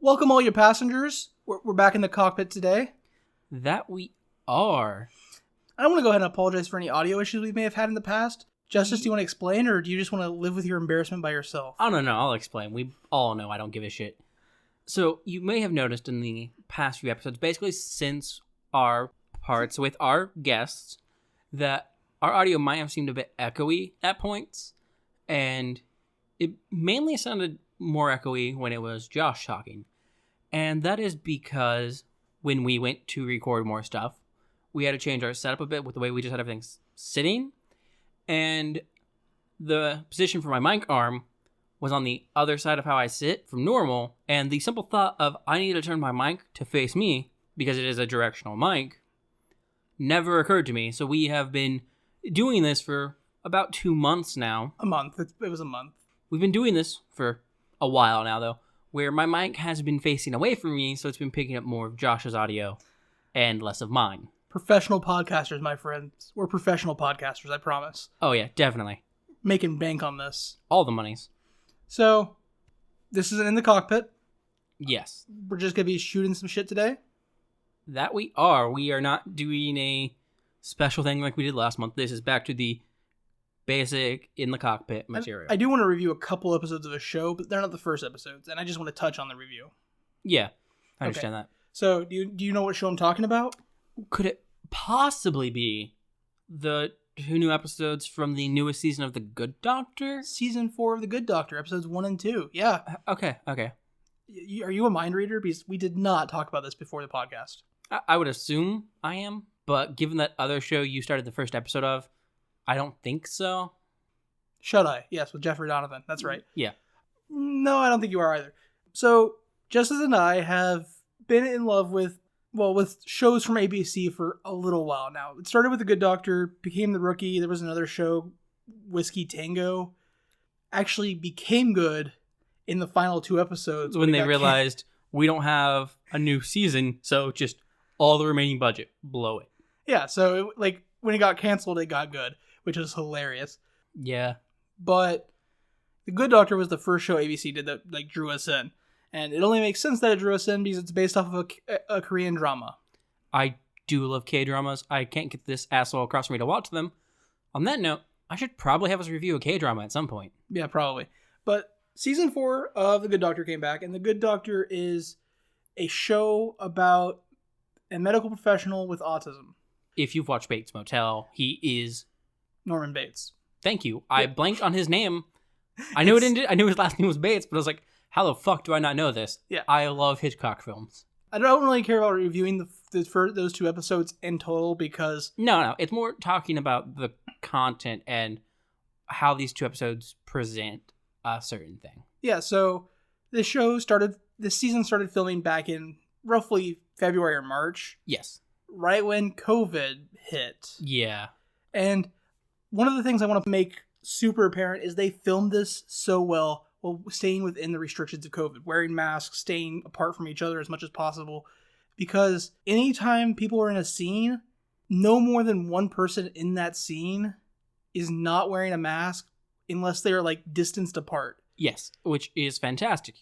Welcome all your passengers. We're back in the cockpit today. That we are. I want to go ahead and apologize for any audio issues we may have had in the past. Justice, do you want to explain, or do you just want to live with your embarrassment by yourself? Oh, no, I'll explain. We all know I don't give a shit. So, you may have noticed in the past few episodes, basically since our parts with our guests, that our audio might have seemed a bit echoey at points, and it mainly sounded more echoey when it was Josh talking. And that is because when we went to record more stuff, we had to change our setup a bit with the way we just had everything sitting. And the position for my mic arm was on the other side of how I sit from normal. And the simple thought of I need to turn my mic to face me because it is a directional mic never occurred to me. So we have been doing this for about 2 months now. A month. It was a month. We've been doing this for a while now, though, where my mic has been facing away from me, so it's been picking up more of Josh's audio and less of mine. Professional podcasters, my friends. We're professional podcasters, I promise. Oh, yeah, definitely. Making bank on this. All the monies. So, this isn't in the cockpit. Yes. We're just going to be shooting some shit today. That we are. We are not doing a special thing like we did last month. This is back to the basic in the cockpit material. I do want to review a couple episodes of a show, but they're not the first episodes, and I just want to touch on the review. Yeah, I understand that. So, do you know what show I'm talking about? Could it possibly be the 2 new episodes from the newest season of The Good Doctor? Season 4 of The Good Doctor, episodes 1 and 2. Yeah. Okay. Are you a mind reader? Because we did not talk about this before the podcast. I would assume I am, but given that other show you started the first episode of, I don't think so. Should I? Yes, with Jeffrey Donovan. That's right. Yeah. No, I don't think you are either. So, Justice and I have been in love with shows from ABC for a little while now. It started with The Good Doctor, became The Rookie. There was another show, Whiskey Tango. Actually became good in the final 2 episodes. When they realized we don't have a new season, so just all the remaining budget, blow it. Yeah, so when it got canceled, it got good, which is hilarious. Yeah. But The Good Doctor was the first show ABC did that drew us in. And it only makes sense that it drew us in because it's based off of a Korean drama. I do love K-dramas. I can't get this asshole across from me to watch them. On that note, I should probably have us review a K-drama at some point. Yeah, probably. But season 4 of The Good Doctor came back, and The Good Doctor is a show about a medical professional with autism. If you've watched Bates Motel, he is Norman Bates. Thank you. I blanked on his name. I knew his last name was Bates, but I was like, how the fuck do I not know this? Yeah. I love Hitchcock films. I don't really care about reviewing those 2 episodes in total because... No. It's more talking about the content and how these 2 episodes present a certain thing. Yeah, so this season started filming back in roughly February or March. Yes. Right when COVID hit. Yeah. And one of the things I want to make super apparent is they filmed this so well while staying within the restrictions of COVID, wearing masks, staying apart from each other as much as possible. Because anytime people are in a scene, no more than one person in that scene is not wearing a mask unless they're distanced apart. Yes, which is fantastic.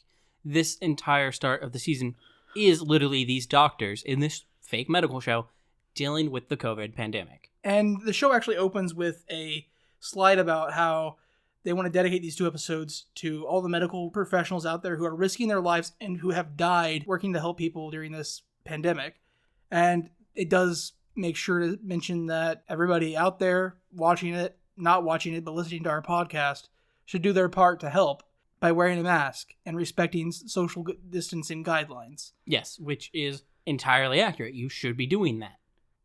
This entire start of the season is literally these doctors in this fake medical show dealing with the COVID pandemic. And the show actually opens with a slide about how they want to dedicate these 2 episodes to all the medical professionals out there who are risking their lives and who have died working to help people during this pandemic. And it does make sure to mention that everybody out there watching it, not watching it, but listening to our podcast should do their part to help by wearing a mask and respecting social distancing guidelines. Yes, which is entirely accurate. You should be doing that.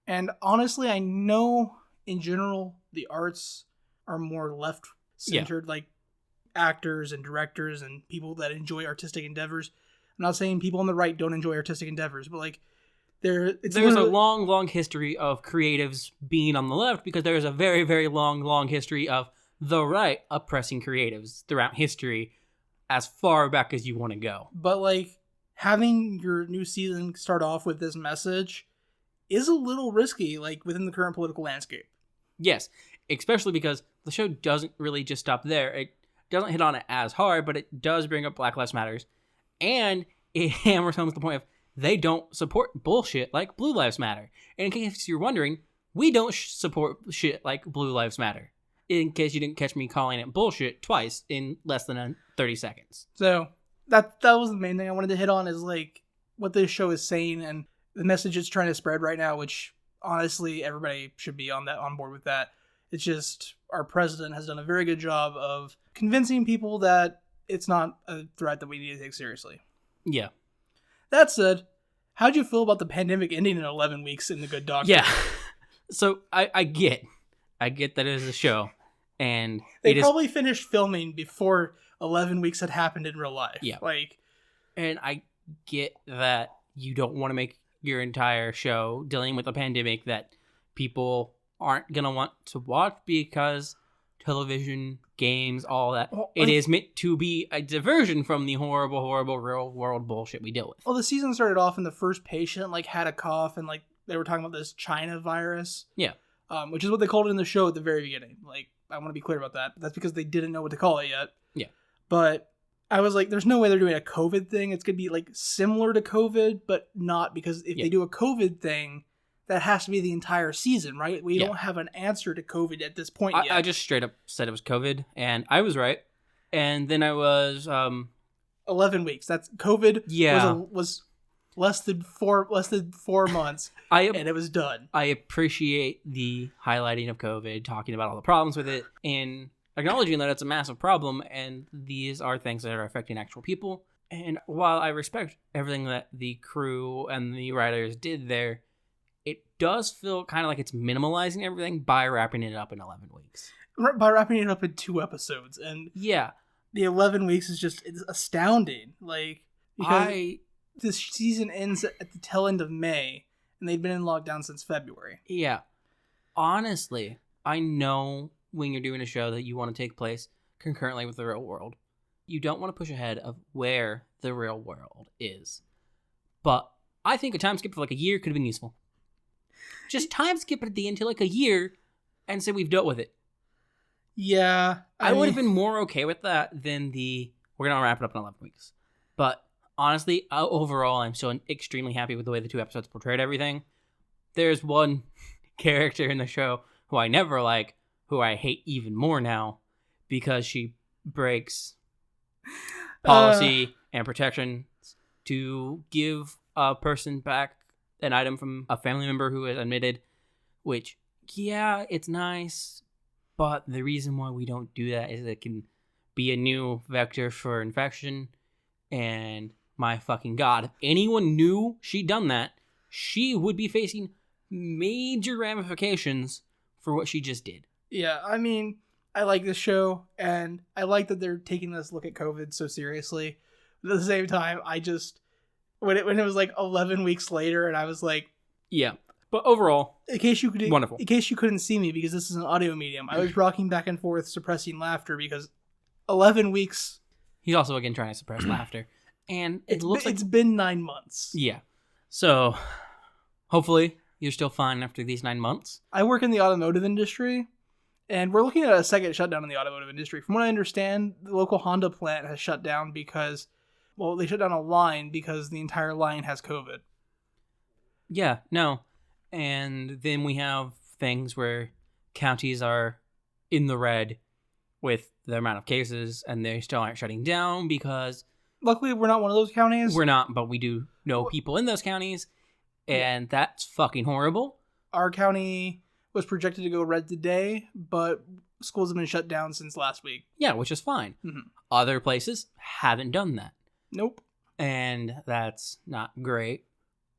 And honestly, I know in general the arts are more left-centered, like actors and directors and people that enjoy artistic endeavors. I'm not saying people on the right don't enjoy artistic endeavors, but there's a long history of creatives being on the left because there's a very, very long history of the right oppressing creatives throughout history as far back as you want to go. But having your new season start off with this message is a little risky, within the current political landscape. Yes, especially because the show doesn't really just stop there. It doesn't hit on it as hard, but it does bring up Black Lives Matters. And it hammers home the point of they don't support bullshit like Blue Lives Matter. And in case you're wondering, we don't support shit like Blue Lives Matter. In case you didn't catch me calling it bullshit twice in less than 30 seconds. So that was the main thing I wanted to hit on, is like what this show is saying and the message it's trying to spread right now, which honestly everybody should be on board with that. It's just our president has done a very good job of convincing people that it's not a threat that we need to take seriously. Yeah. That said, how'd you feel about the pandemic ending in 11 weeks in The Good Doctor? Yeah. So I get that it is a show, and they probably finished filming before 11 weeks had happened in real life. Yeah. And I get that you don't want to make your entire show dealing with a pandemic that people aren't going to want to watch because television, games, all that. Well, it is meant to be a diversion from the horrible, horrible real world bullshit we deal with. Well, the season started off and the first patient had a cough and they were talking about this China virus. Yeah. Which is what they called it in the show at the very beginning. I want to be clear about that. That's because they didn't know what to call it yet. Yeah. But I was like, there's no way they're doing a COVID thing. It's going to be similar to COVID, but not, because if they do a COVID thing, that has to be the entire season, right? We don't have an answer to COVID at this point yet. I just straight up said it was COVID, and I was right. And then I was 11 weeks. That's COVID. Yeah. Was less than 4 months, and it was done. I appreciate the highlighting of COVID, talking about all the problems with it, and acknowledging that it's a massive problem, and these are things that are affecting actual people. And while I respect everything that the crew and the writers did there, it does feel kind of like it's minimalizing everything by wrapping it up in 11 weeks. By wrapping it up in 2 episodes. And yeah, the 11 weeks is just astounding. Because this season ends at the tail end of May, and they've been in lockdown since February. Yeah. Honestly, I know when you're doing a show that you want to take place concurrently with the real world, you don't want to push ahead of where the real world is. But I think a time skip for a year could have been useful. Just time skip it at the end to a year and say we've dealt with it. Yeah. I would have been more okay with that than we're going to wrap it up in 11 weeks. But honestly, overall, I'm still extremely happy with the way the 2 episodes portrayed everything. There's one character in the show who I never like, who I hate even more now, because she breaks policy and protection to give a person back an item from a family member who is admitted, which, yeah, it's nice, but the reason why we don't do that is it can be a new vector for infection, and my fucking god, if anyone knew she'd done that, she would be facing major ramifications for what she just did. Yeah, I mean, I like this show, and I like that they're taking this look at COVID so seriously. But at the same time, I just, when it was 11 weeks later, and I was like, yeah. But overall, wonderful. In case you couldn't see me, because this is an audio medium, I was rocking back and forth, suppressing laughter, because 11 weeks. He's also again trying to suppress laughter, and it's been 9 months. Yeah. So hopefully you're still fine after these 9 months. I work in the automotive industry, and we're looking at a second shutdown in the automotive industry. From what I understand, the local Honda plant has shut down because, they shut down a line because the entire line has COVID. Yeah, no. And then we have things where counties are in the red with the amount of cases, and they still aren't shutting down because... Luckily, we're not one of those counties. We're not, but we do know people in those counties, and that's fucking horrible. Our county was projected to go red today, but schools have been shut down since last week. Yeah, which is fine. Mm-hmm. Other places haven't done that. Nope. And that's not great.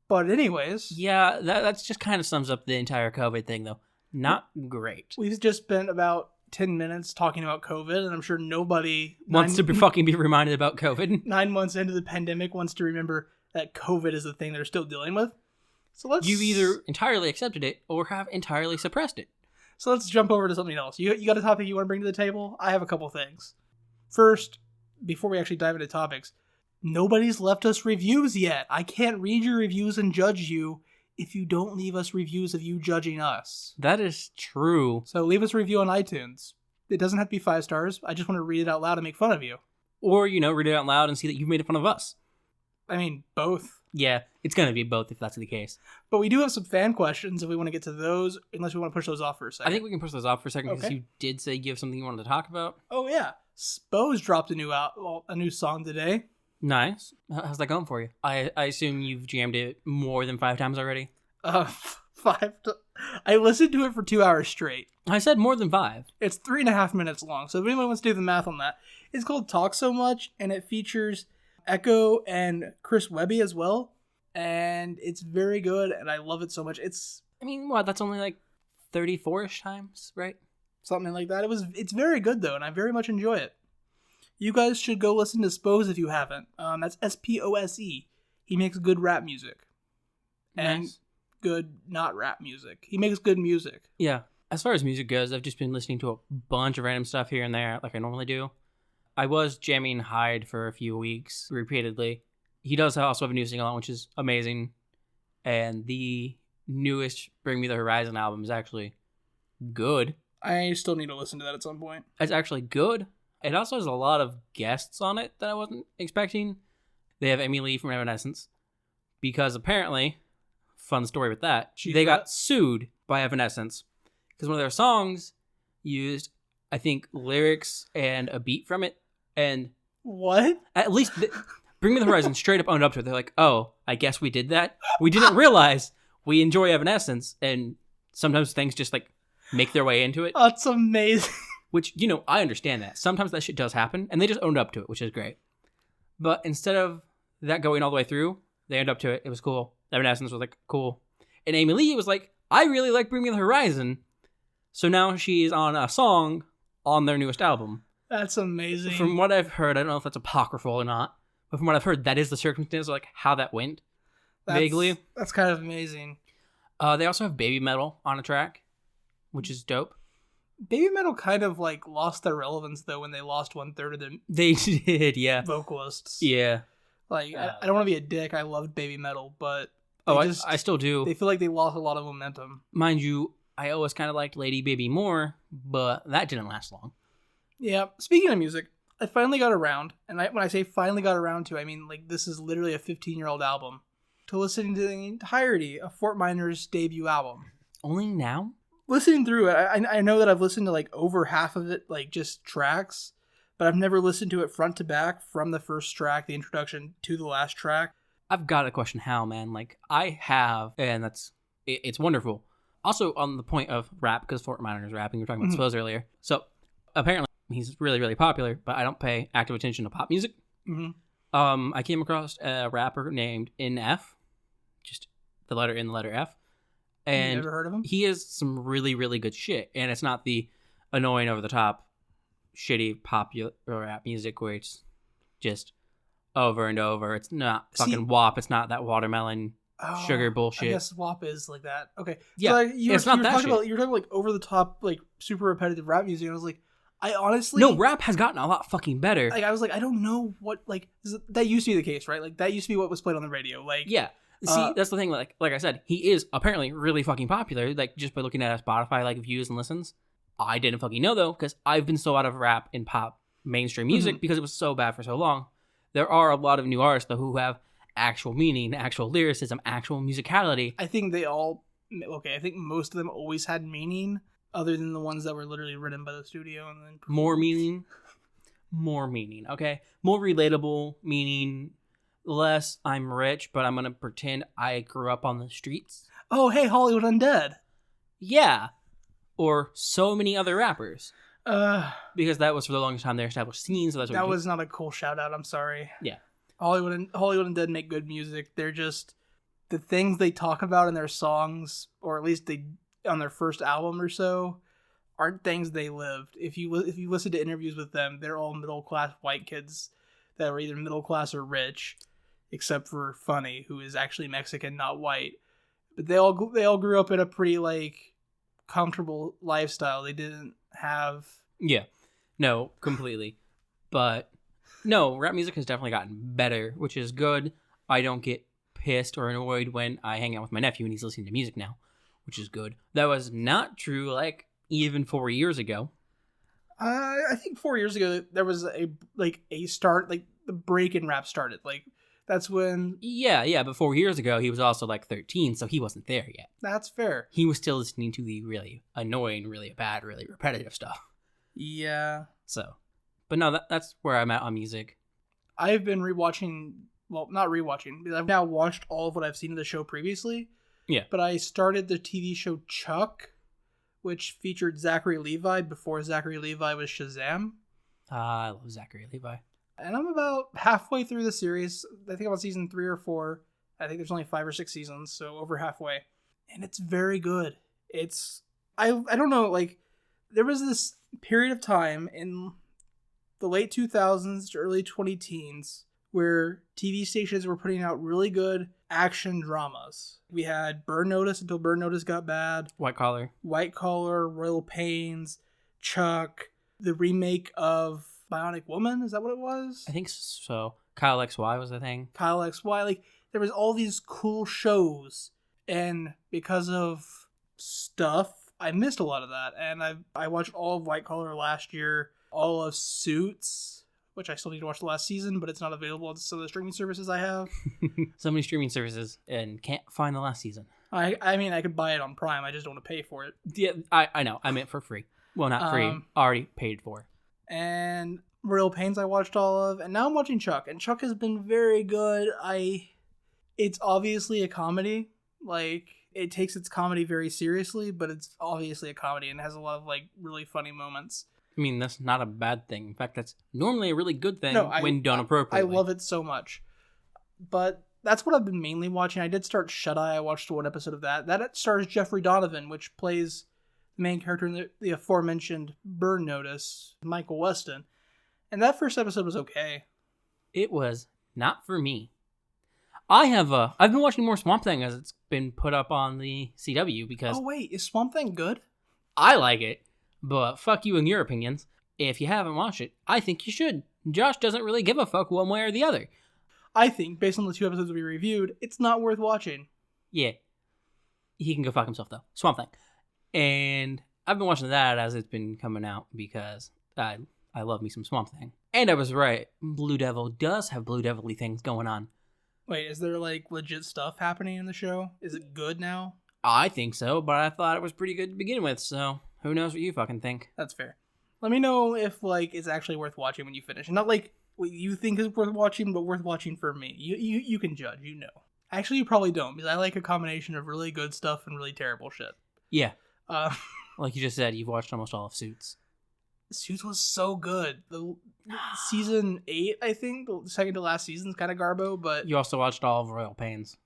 But anyways... Yeah, that just kind of sums up the entire COVID thing, though. Not great. We've just spent about 10 minutes talking about COVID, and I'm sure nobody... wants to fucking be reminded about COVID. 9 months into the pandemic wants to remember that COVID is the thing they're still dealing with. So You've either entirely accepted it or have entirely suppressed it. So let's jump over to something else. You got a topic you want to bring to the table? I have a couple things. First, before we actually dive into topics, nobody's left us reviews yet. I can't read your reviews and judge you if you don't leave us reviews of you judging us. That is true. So leave us a review on iTunes. It doesn't have to be 5 stars. I just want to read it out loud and make fun of you. Or, read it out loud and see that you've made fun of us. I mean, both. Yeah, it's going to be both if that's the case. But we do have some fan questions if we want to get to those, unless we want to push those off for a second. I think we can push those off for a second because Okay. you did say you have something you wanted to talk about. Oh, yeah. Spo's dropped a new song today. Nice. How's that going for you? I assume you've jammed it more than 5 times already? 5. I listened to it for 2 hours straight. I said more than 5. It's 3.5 minutes long. So if anyone wants to do the math on that, it's called Talk So Much, and it features Echo and Chris Webby as well. And it's very good, and I love it so much. It's That's only like 34-ish times, right? something like that. It's very good though, and I very much enjoy it. You guys should go listen to Spose if you haven't. That's Spose. He makes good rap music. And Nice. good not rap music. He makes good music. Yeah. As far as music goes, I've just been listening to a bunch of random stuff here and there, like I normally do. I was jamming Hyde for a few weeks repeatedly. He does also have a new single out, which is amazing. And the newest Bring Me the Horizon album is actually good. I still need to listen to that at some point. It's actually good. It also has a lot of guests on it that I wasn't expecting. They have Amy Lee from Evanescence. Because apparently, fun story with that, they got sued by Evanescence. Because one of their songs used, I think, lyrics and a beat from it. And What? at least Bring Me the Horizon straight up owned up to it. They're like, oh, I guess we did that. We didn't realize we enjoy Evanescence. And sometimes things just like make their way into it. That's amazing. Which, I understand that. Sometimes that shit does happen. And they just owned up to it, which is great. But instead of that going all the way through, they owned up to it. It was cool. Evanescence was like, cool. And Amy Lee was like, I really like Bring Me the Horizon. So now she's on a song on their newest album. That's amazing. From what I've heard, I don't know if that's apocryphal or not, but from what I've heard, that is the circumstance of like how that went. Vaguely. That's kind of amazing. They also have Baby Metal on a track, which is dope. Baby Metal kind of like lost their relevance though when they lost 1/3 of the They did, yeah. vocalists. Yeah. Like I don't want to be a dick. I loved Baby Metal, but I still do. They feel like they lost a lot of momentum. Mind you, I always kind of liked Lady Baby more, but that didn't last long. Yeah. Speaking of music, I finally got around, and when I say finally got around to, I mean like this is literally a 15-year-old album, to listening to the entirety of Fort Minor's debut album. Only now? Listening through it, I know that I've listened to like over half of it, like just tracks, but I've never listened to it front to back from the first track, the introduction, to the last track. I've got to question how, man. Like, I have, and it's wonderful. Also, on the point of rap, because Fort Minor is rapping, we were talking about Spose earlier. So, apparently, he's really, really popular, but I don't pay active attention to pop music. Mm-hmm. I came across a rapper named NF, just the letter N, the letter F. And you ever heard of him? He has some really, really good shit. And it's not the annoying, over-the-top, shitty popular rap music where it's just over and over. It's not fucking WAP. It's not that watermelon sugar bullshit. I guess WAP is like that. Okay. Yeah, so like, you were talking about like over the top, like super repetitive rap music. And I was like, I honestly rap has gotten a lot fucking better. Like I was like, I don't know what that used to be the case, right? Like that used to be what was played on the radio. Like yeah. See, that's the thing. Like I said, he is apparently really fucking popular. Like just by looking at his Spotify like views and listens. I didn't fucking know though, because I've been so out of rap and pop mainstream music because it was so bad for so long. There are a lot of new artists though who have actual meaning, actual lyricism, actual musicality. I think I think most of them always had meaning, other than the ones that were literally written by the studio and then more meaning, okay? More relatable meaning, less I'm rich, but I'm gonna pretend I grew up on the streets. Oh, hey, Hollywood Undead. Yeah. Or so many other rappers. Because that was for the longest time their established scene, so that's what that was not a cool shout out, I'm sorry. Yeah. Hollywood Undead make good music. They're just the things they talk about in their songs, or at least they on their first album or so, aren't things they lived. If you listen to interviews with them, they're all middle class white kids that were either middle class or rich, except for Funny, who is actually Mexican, not white. But they all grew up in a pretty like comfortable lifestyle. They didn't have no, completely. But no, rap music has definitely gotten better, which is good. I don't get pissed or annoyed when I hang out with my nephew and he's listening to music now, which is good. That was not true like even 4 years ago. I think 4 years ago there was a start, like the break in rap started. Like That's when... Yeah, but 4 years ago, he was also like 13, so he wasn't there yet. That's fair. He was still listening to the really annoying, really bad, really repetitive stuff. Yeah. So, but no, that's where I'm at on music. I've been rewatching, well, not rewatching, because I've now watched all of what I've seen of the show previously. Yeah. But I started the TV show Chuck, which featured Zachary Levi before Zachary Levi was Shazam. I love Zachary Levi. And I'm about halfway through the series. I think I'm on season 3 or 4. I think there's only 5 or 6 seasons, so over halfway. And it's very good. It's... I don't know, like, there was this period of time in the late 2000s to early 2010s where TV stations were putting out really good action dramas. We had Burn Notice until Burn Notice got bad. White Collar, Royal Pains, Chuck, the remake of Bionic Woman, is that what it was? I think so. Kyle XY was the thing. Kyle XY, like, there was all these cool shows, and because of stuff, I missed a lot of that, and I watched all of White Collar last year, all of Suits, which I still need to watch the last season, but it's not available on some of the streaming services I have. So many streaming services, and can't find the last season. I mean, I could buy it on Prime, I just don't want to pay for it. Yeah, I know, I meant for free. Well, not free, already paid for. And Royal Pains I watched all of, and now I'm watching Chuck, and Chuck has been very good. It's obviously a comedy, like, it takes its comedy very seriously, but it's obviously a comedy and has a lot of, like, really funny moments. I mean, that's not a bad thing. In fact, that's normally a really good thing when done appropriately. I love it so much. But that's what I've been mainly watching. I did start Shut Eye. I watched one episode of that. That stars Jeffrey Donovan, which plays the main character in the aforementioned Burn Notice, Michael Weston. And that first episode was okay. It was not for me. I've been watching more Swamp Thing as it's been put up on the CW because... Oh, wait. Is Swamp Thing good? I like it, but fuck you and your opinions. If you haven't watched it, I think you should. Josh doesn't really give a fuck one way or the other. I think, based on the 2 episodes we reviewed, it's not worth watching. Yeah. He can go fuck himself, though. Swamp Thing. And I've been watching that as it's been coming out because I love me some Swamp Thing. And I was right. Blue Devil does have Blue Devil-y things going on. Wait, is there, like, legit stuff happening in the show? Is it good now? I think so, but I thought it was pretty good to begin with, so who knows what you fucking think. That's fair. Let me know if, like, it's actually worth watching when you finish. And not, like, what you think is worth watching, but worth watching for me. You can judge, you know. Actually, you probably don't, because I like a combination of really good stuff and really terrible shit. Yeah. Like you just said, you've watched almost all of Suits. Suits was so good. The season 8, I think, the second to last season's kind of garbo, but... You also watched all of Royal Pains.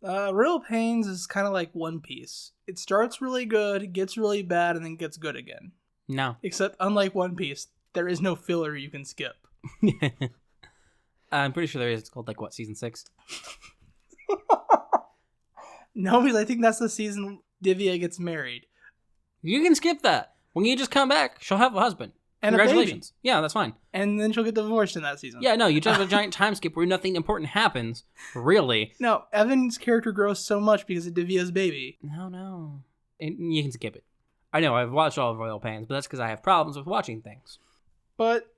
Royal Pains is kind of like One Piece. It starts really good, gets really bad, and then gets good again. No. Except, unlike One Piece, there is no filler you can skip. I'm pretty sure there is. It's called, like, what, season 6? No, because I think that's the season Divya gets married. You can skip that. When you just come back, she'll have a husband. And congratulations. A baby. Yeah, that's fine. And then she'll get divorced in that season. Yeah, no, you just have a giant time skip where nothing important happens. Really. No, Evan's character grows so much because of Divya's baby. No. And you can skip it. I know, I've watched all of Royal Pains, but that's because I have problems with watching things. But,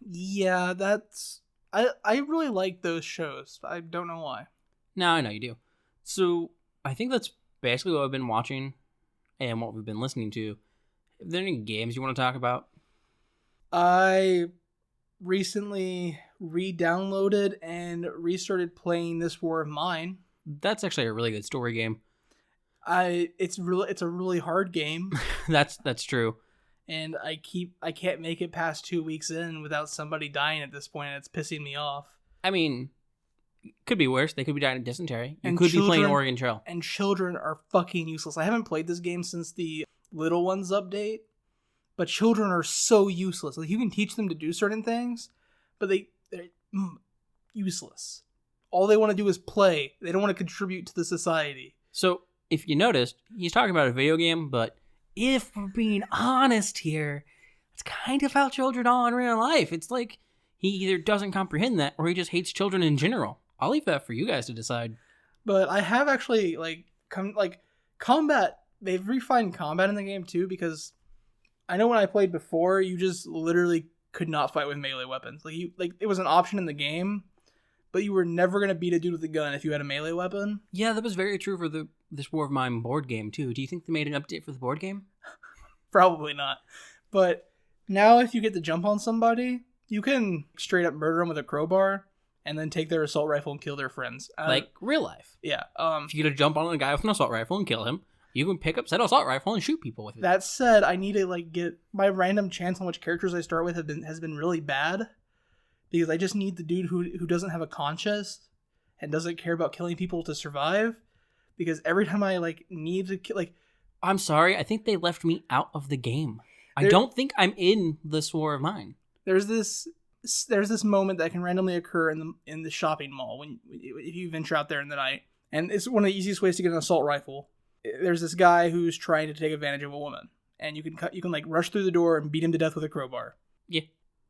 yeah, that's... I really like those shows. I don't know why. No, I know you do. So, I think that's basically what I've been watching and what we've been listening to. Are there any games you want to talk about? I recently re-downloaded and restarted playing This War of Mine. That's actually a really good story game. It's a really hard game. That's true. And I can't make it past 2 weeks in without somebody dying at this point, and it's pissing me off. I mean, could be worse. They could be dying of dysentery. You could be playing Oregon Trail. And children are fucking useless. I haven't played this game since the Little Ones update, but children are so useless. Like, you can teach them to do certain things, but they're useless. All they want to do is play. They don't want to contribute to the society. So, if you noticed, he's talking about a video game, but if we're being honest here, it's kind of how children are in real life. It's like he either doesn't comprehend that or he just hates children in general. I'll leave that for you guys to decide. But I have actually, combat. They've refined combat in the game, too, because I know when I played before, you just literally could not fight with melee weapons. It was an option in the game, but you were never going to beat a dude with a gun if you had a melee weapon. Yeah, that was very true for this War of Mine board game, too. Do you think they made an update for the board game? Probably not. But now if you get to jump on somebody, you can straight up murder them with a crowbar and then take their assault rifle and kill their friends. Like real life. Yeah. If you get to jump on a guy with an assault rifle and kill him, you can pick up said assault rifle and shoot people with it. That said, I need to get my random chance on which characters I start with has been really bad, because I just need the dude who doesn't have a conscience and doesn't care about killing people to survive. Because every time I need to kill, I'm sorry, I think they left me out of the game. I don't think I'm in this War of Mine. There's this moment that can randomly occur in the shopping mall if you venture out there in the night, and it's one of the easiest ways to get an assault rifle. There's this guy who's trying to take advantage of a woman, and you can rush through the door and beat him to death with a crowbar. Yeah.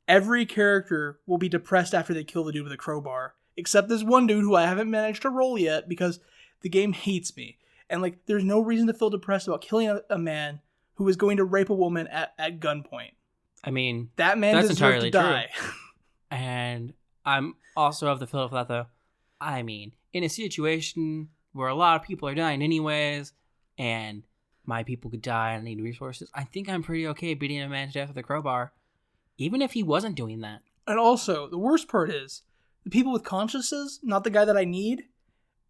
Every character will be depressed after they kill the dude with a crowbar, except this one dude who I haven't managed to roll yet because the game hates me. And there's no reason to feel depressed about killing a man who is going to rape a woman at gunpoint. I mean, that man that's deserves entirely to die. True. And I'm also of the feel for that, though. I mean, in a situation where a lot of people are dying anyways, and my people could die and I need resources, I think I'm pretty okay beating a man to death with a crowbar, even if he wasn't doing that. And also, the worst part is, the people with consciences, not the guy that I need,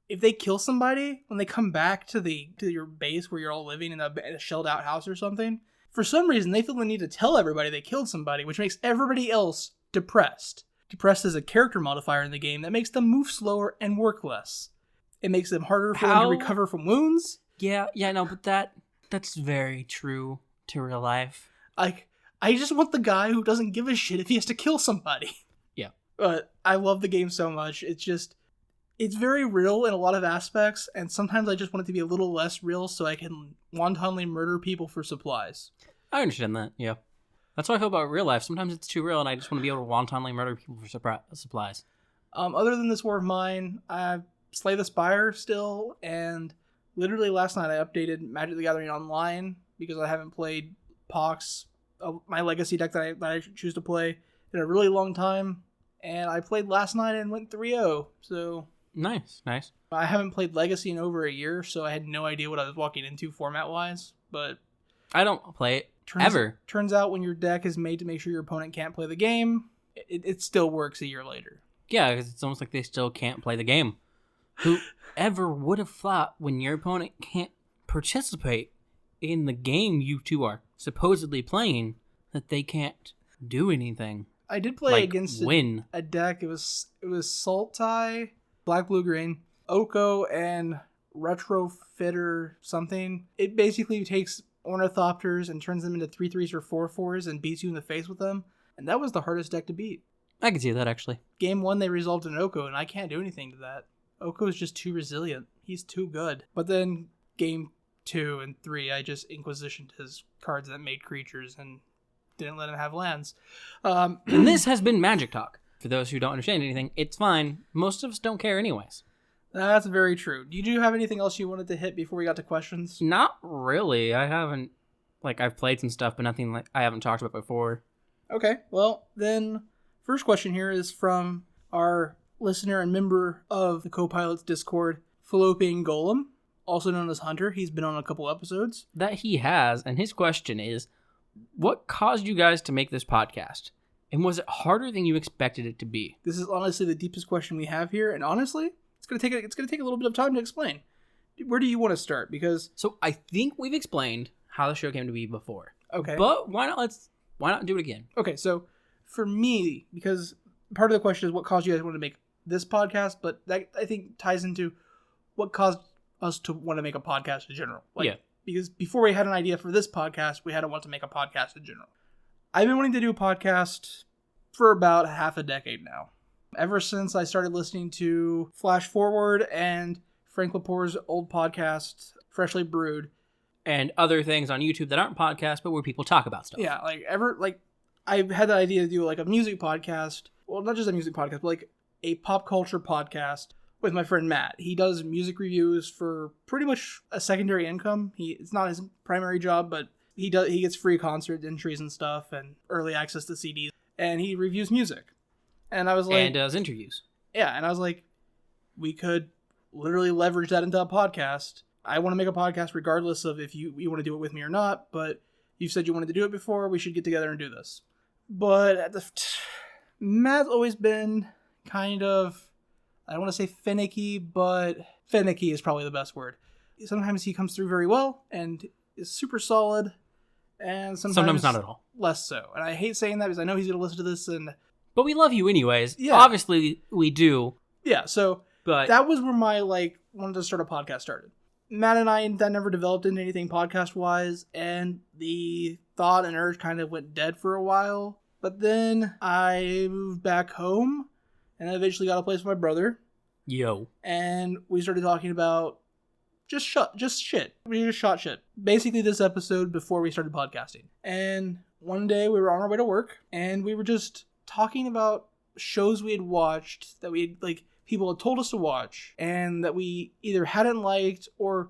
if they kill somebody, when they come back to your base where you're all living in a shelled out house or something, for some reason they feel the need to tell everybody they killed somebody, which makes everybody else depressed. Depressed is a character modifier in the game that makes them move slower and work less. It makes them harder for them to recover from wounds. Yeah, no, but that's very true to real life. I just want the guy who doesn't give a shit if he has to kill somebody. Yeah. But I love the game so much. It's very real in a lot of aspects, and sometimes I just want it to be a little less real so I can wantonly murder people for supplies. I understand that, yeah. That's how I feel about real life. Sometimes it's too real, and I just want to be able to wantonly murder people for supplies. Other than this War of Mine, I Slay the Spire still, and literally last night I updated Magic the Gathering Online because I haven't played Pox, my legacy deck that I choose to play, in a really long time, and I played last night and went 3-0, so... Nice. I haven't played Legacy in over a year, so I had no idea what I was walking into format-wise, but... I don't play it, ever. Turns out when your deck is made to make sure your opponent can't play the game, it still works a year later. Yeah, because it's almost like they still can't play the game. Whoever would have thought when your opponent can't participate in the game you two are supposedly playing, that they can't do anything? I did play against win. A deck. It was Sultai, Black, Blue, Green, Oko, and Retrofitter something. It basically takes Ornithopters and turns them into 3/3s or 4/4s and beats you in the face with them. And that was the hardest deck to beat. I can see that, actually. Game 1, they resolved an Oko, and I can't do anything to that. Oko is just too resilient. He's too good. But then Game 2 and 3, I just Inquisitioned his cards that made creatures and didn't let him have lands. And this has been Magic Talk. For those who don't understand anything, it's fine. Most of us don't care anyways. That's very true. Did you have anything else you wanted to hit before we got to questions? Not really. I haven't... I've played some stuff, but nothing I haven't talked about before. Okay. Well, then, first question here is from our listener and member of the Co-Pilot's Discord, Fallopian Golem, also known as Hunter. He's been on a couple episodes. That he has, and his question is, what caused you guys to make this podcast? And was it harder than you expected it to be? This is honestly the deepest question we have here, and honestly, it's gonna take a little bit of time to explain. Where do you want to start? Because I think we've explained how the show came to be before. Okay. But why not do it again? Okay, so for me, because part of the question is what caused you guys to want to make this podcast, but that I think ties into what caused us to want to make a podcast in general. Yeah. Because before we had an idea for this podcast, we had to want to make a podcast in general. I've been wanting to do a podcast for about half a decade now. Ever since I started listening to Flash Forward and Frank Lepore's old podcast, Freshly Brewed. And other things on YouTube that aren't podcasts, but where people talk about stuff. Yeah, I've had the idea to do a music podcast. Well, not just a music podcast, but a pop culture podcast with my friend Matt. He does music reviews for pretty much a secondary income. It's not his primary job, but he gets free concert entries and stuff and early access to CDs. And he reviews music. And I was like... And does interviews. Yeah, and I was like, we could literally leverage that into a podcast. I want to make a podcast regardless of if you want to do it with me or not, but you said you wanted to do it before, we should get together and do this. But Matt's always been kind of, I don't want to say finicky, but finicky is probably the best word. Sometimes he comes through very well and is super solid, and sometimes not at all. Less so. And I hate saying that because I know he's going to listen to this, but we love you anyways. Yeah. Obviously, we do. Yeah, so but that was where my, wanted to start a podcast started. Matt and I, that never developed into anything podcast-wise, and the thought and urge kind of went dead for a while. But then I moved back home, and I eventually got a place with my brother. Yo. And we started talking about just shit. We just shot shit. Basically this episode before we started podcasting. And one day we were on our way to work, and we were just talking about shows we had watched that we had, people had told us to watch, and that we either hadn't liked, or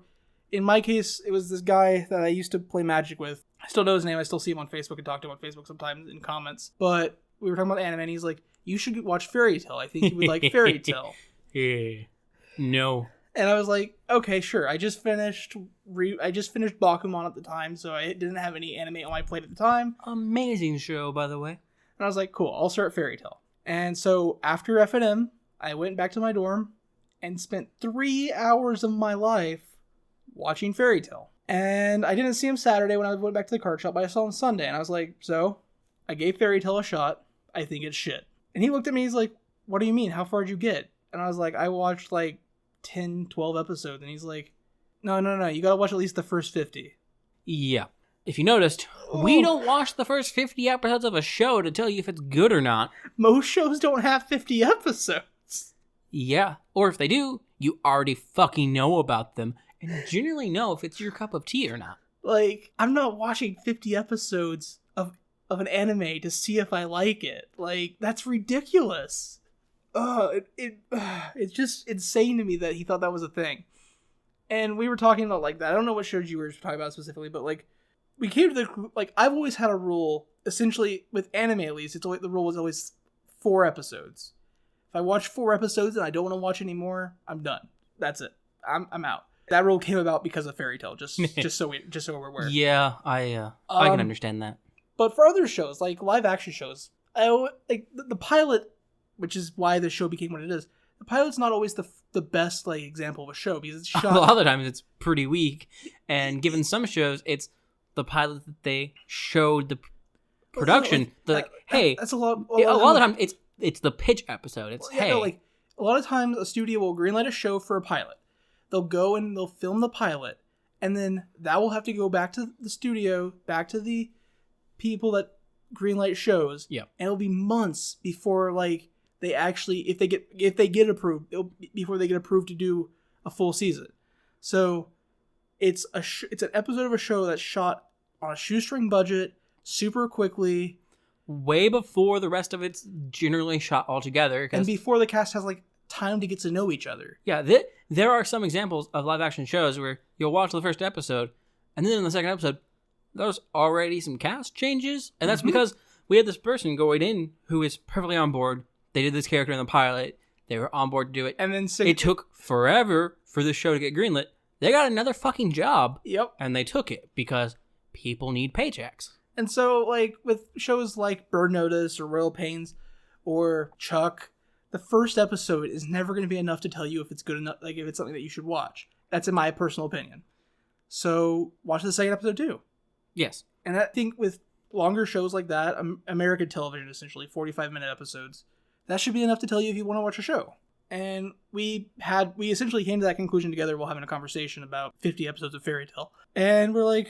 in my case, it was this guy that I used to play Magic with. I still know his name. I still see him on Facebook and talk to him on Facebook sometimes in comments. But we were talking about anime, and he's like, you should watch Fairy Tail. I think you would like Fairy Tail. No. And I was like, okay, sure. I just finished Bakuman at the time, so I didn't have any anime on my plate at the time. Amazing show, by the way. And I was like, cool, I'll start Fairy Tail. And so after F&M, I went back to my dorm and spent 3 hours of my life watching Fairy Tail. And I didn't see him Saturday when I went back to the card shop, but I saw him Sunday. And I was like, so I gave Fairy Tail a shot. I think it's shit. And he looked at me, he's like, what do you mean? How far did you get? And I was like, I watched 10, 12 episodes. And he's like, no, you gotta watch at least the first 50. Yeah. If you noticed, we don't watch the first 50 episodes of a show to tell you if it's good or not. Most shows don't have 50 episodes. Yeah. Or if they do, you already fucking know about them and generally know if it's your cup of tea or not. I'm not watching 50 episodes of an anime to see if I like it. That's ridiculous. It's just insane to me that he thought that was a thing. And we were talking about that. I don't know what shows you were talking about specifically, but we came to the I've always had a rule, essentially with anime at least. It's always, the rule was always 4 episodes. If I watch 4 episodes and I don't want to watch anymore, I'm done. That's it. I'm out. That rule came about because of Fairy Tail. Just so we're aware. Yeah, I can understand that. But for other shows, live action shows, the pilot, which is why the show became what it is. The pilot's not always the best example of a show because it's shot. A lot of the times it's pretty weak, and given some shows, it's the pilot that they showed the production. Hey, that's a lot. A lot of the time it's the pitch episode. It's a lot of times a studio will greenlight a show for a pilot. They'll go and they'll film the pilot, and then that will have to go back to the studio, back to the people that greenlight shows. Yeah, and it'll be months before they actually, if they get approved, before they get approved to do a full season. So it's an episode of a show that's shot on a shoestring budget, super quickly, way before the rest of it's generally shot all together, and before the cast has time to get to know each other. Yeah, there are some examples of live action shows where you'll watch the first episode, and then in the second episode, there's already some cast changes, and that's because we had this person going in who is perfectly on board. They did this character in the pilot. They were on board to do it. And then it took forever for this show to get greenlit. They got another fucking job. Yep. And they took it because people need paychecks. And so, with shows like Bird Notice or Royal Pains or Chuck, the first episode is never going to be enough to tell you if it's good enough, if it's something that you should watch. That's in my personal opinion. So watch the second episode too. Yes. And I think with longer shows like that, American television essentially, 45-minute episodes, that should be enough to tell you if you want to watch a show. And we essentially came to that conclusion together while having a conversation about 50 episodes of Fairy Tail. And we're like,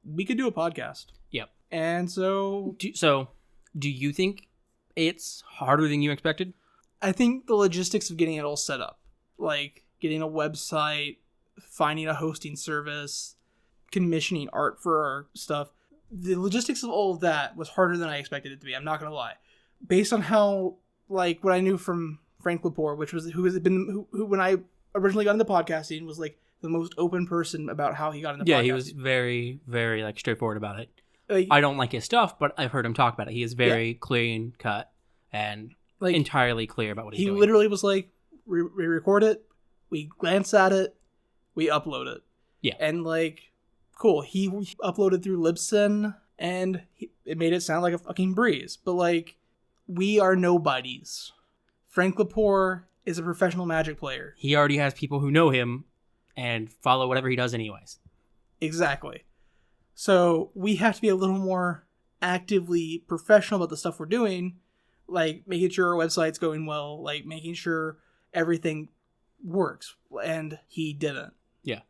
we could do a podcast. Yep. And so... Do you think it's harder than you expected? I think the logistics of getting it all set up, getting a website, finding a hosting service, commissioning art for our stuff, the logistics of all of that was harder than I expected it to be. I'm not going to lie. Based on how, what I knew from Frank Lepore, which was who when I originally got into podcasting was the most open person about how he got into podcasting. Yeah, he was very, very straightforward about it. I don't like his stuff, but I've heard him talk about it. He is very clean cut, and like entirely clear about what he's doing. He literally was like, we record it, we glance at it, we upload it. Yeah. And like, cool. He uploaded through Libsyn, and it made it sound like a fucking breeze. But like, we are nobodies. Frank Lepore is a professional Magic player. He already has people who know him and follow whatever he does anyways. Exactly. So we have to be a little more actively professional about the stuff we're doing, like making sure our website's going well, like making sure everything works, and he didn't. Yeah.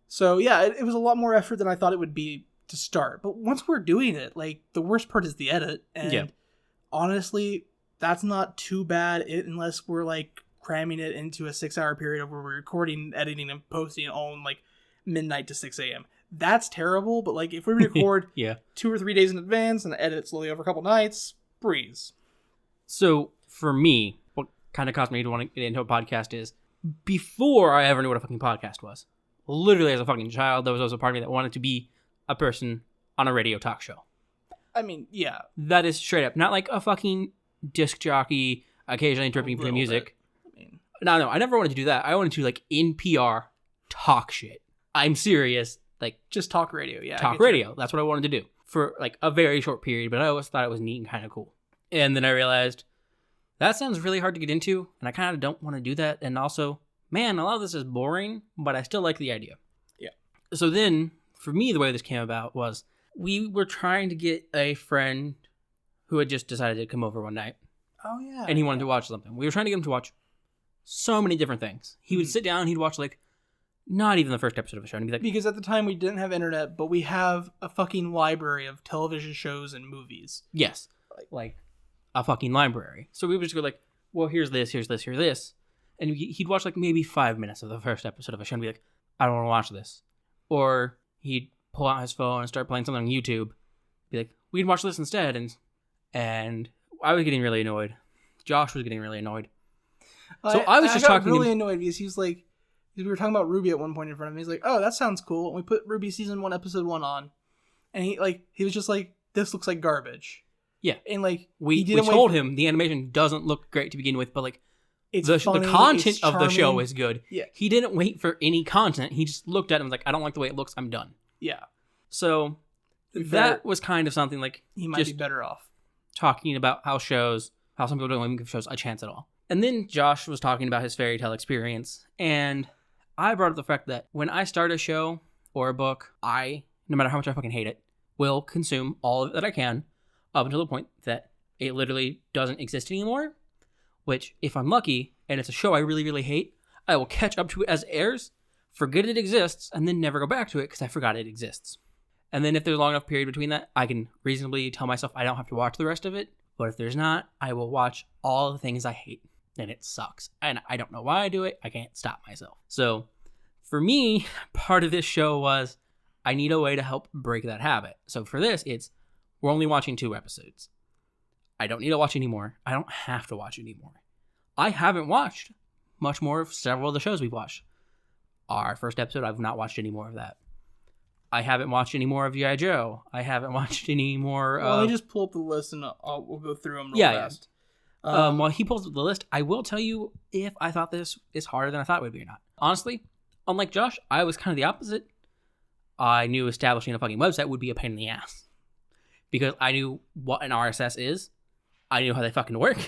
So yeah, it was a lot more effort than I thought it would be to start. But once we're doing it, like, the worst part is the edit, and honestly, that's not too bad unless we're like cramming it into a 6-hour period where we're recording, editing, and posting all in like midnight to 6 a.m. That's terrible, but like if we record 2 or 3 days in advance and edit it slowly over a couple nights, breeze. So for me, what kind of caused me to want to get into a podcast is, before I ever knew what a fucking podcast was, literally as a fucking child, there was also a part of me that wanted to be a person on a radio talk show. I mean, yeah. That is straight up. Not like a fucking disc jockey occasionally interrupting for the music. No, I never wanted to do that. I wanted to, like, in PR, talk shit. I'm serious. Like, just talk radio, yeah. Talk radio. That's what I wanted to do for, like, a very short period, but I always thought it was neat and kind of cool. And then I realized, that sounds really hard to get into, and I kind of don't want to do that. And also, man, a lot of this is boring, but I still like the idea. Yeah. So then, for me, the way this came about was, we were trying to get a friend who had just decided to come over one night. Oh, yeah. And he wanted to watch something. We were trying to get him to watch so many different things. He would sit down, he'd watch, like, not even the first episode of a show. And he'd be like, because at the time we didn't have internet, but we have a fucking library of television shows and movies. Yes. Like a fucking library. So we would just go like, well, here's this, here's this, here's this. And he'd watch like maybe 5 minutes of the first episode of a show and be like, I don't want to watch this. Or he'd pull out his phone and start playing something on YouTube. Be like, we'd watch this instead. And I was getting really annoyed. Josh was getting really annoyed. So I was just talking. Really annoyed because he was like, we were talking about RWBY at one point in front of me. He's like, oh, that sounds cool. And we put RWBY season 1, episode 1 on. And he was just like, this looks like garbage. Yeah. And like, we told him the animation doesn't look great to begin with, but like, the content of the show is good. Yeah. He didn't wait for any content. He just looked at it and was like, I don't like the way it looks. I'm done. Yeah. So that was kind of something like, he might be better off talking about how some people don't give shows a chance at all. And then Josh was talking about his fairy tale experience, and I brought up the fact that when I start a show or a book, no matter how much I fucking hate it, will consume all of it that I can up until the point that it literally doesn't exist anymore, which, if I'm lucky, and it's a show I really, really hate, I will catch up to it as it airs, forget it exists, and then never go back to it because I forgot it exists. And then if there's a long enough period between that, I can reasonably tell myself I don't have to watch the rest of it. But if there's not, I will watch all the things I hate. And it sucks. And I don't know why I do it. I can't stop myself. So for me, part of this show was I need a way to help break that habit. So for this, we're only watching 2 episodes. I don't need to watch anymore. I don't have to watch anymore. I haven't watched much more of several of the shows we've watched. Our first episode, I've not watched any more of that. I haven't watched any more of G.I. Joe. I haven't watched any more. Well, let me just pull up the list and we'll go through them real fast. While he pulls up the list, I will tell you if I thought this is harder than I thought it would be or not. Honestly, unlike Josh, I was kind of the opposite. I knew establishing a fucking website would be a pain in the ass. Because I knew what an RSS is. I knew how they fucking work.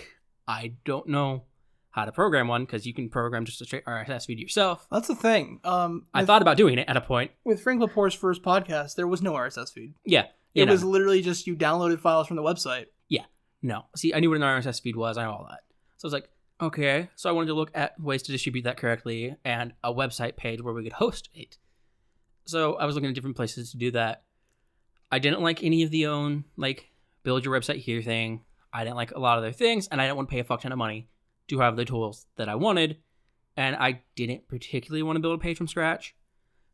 I don't know how to program one, because you can program just a straight RSS feed yourself. That's the thing. I thought about doing it at a point. With Frank Lepore's first podcast, there was no RSS feed. Yeah. It was literally just you downloaded files from the website. Yeah. No. See, I knew what an RSS feed was. I know all that. So I was like, okay. So I wanted to look at ways to distribute that correctly and a website page where we could host it. So I was looking at different places to do that. I didn't like any of the build your website here thing. I didn't like a lot of their things, and I didn't want to pay a fuck ton of money to have the tools that I wanted. And I didn't particularly want to build a page from scratch,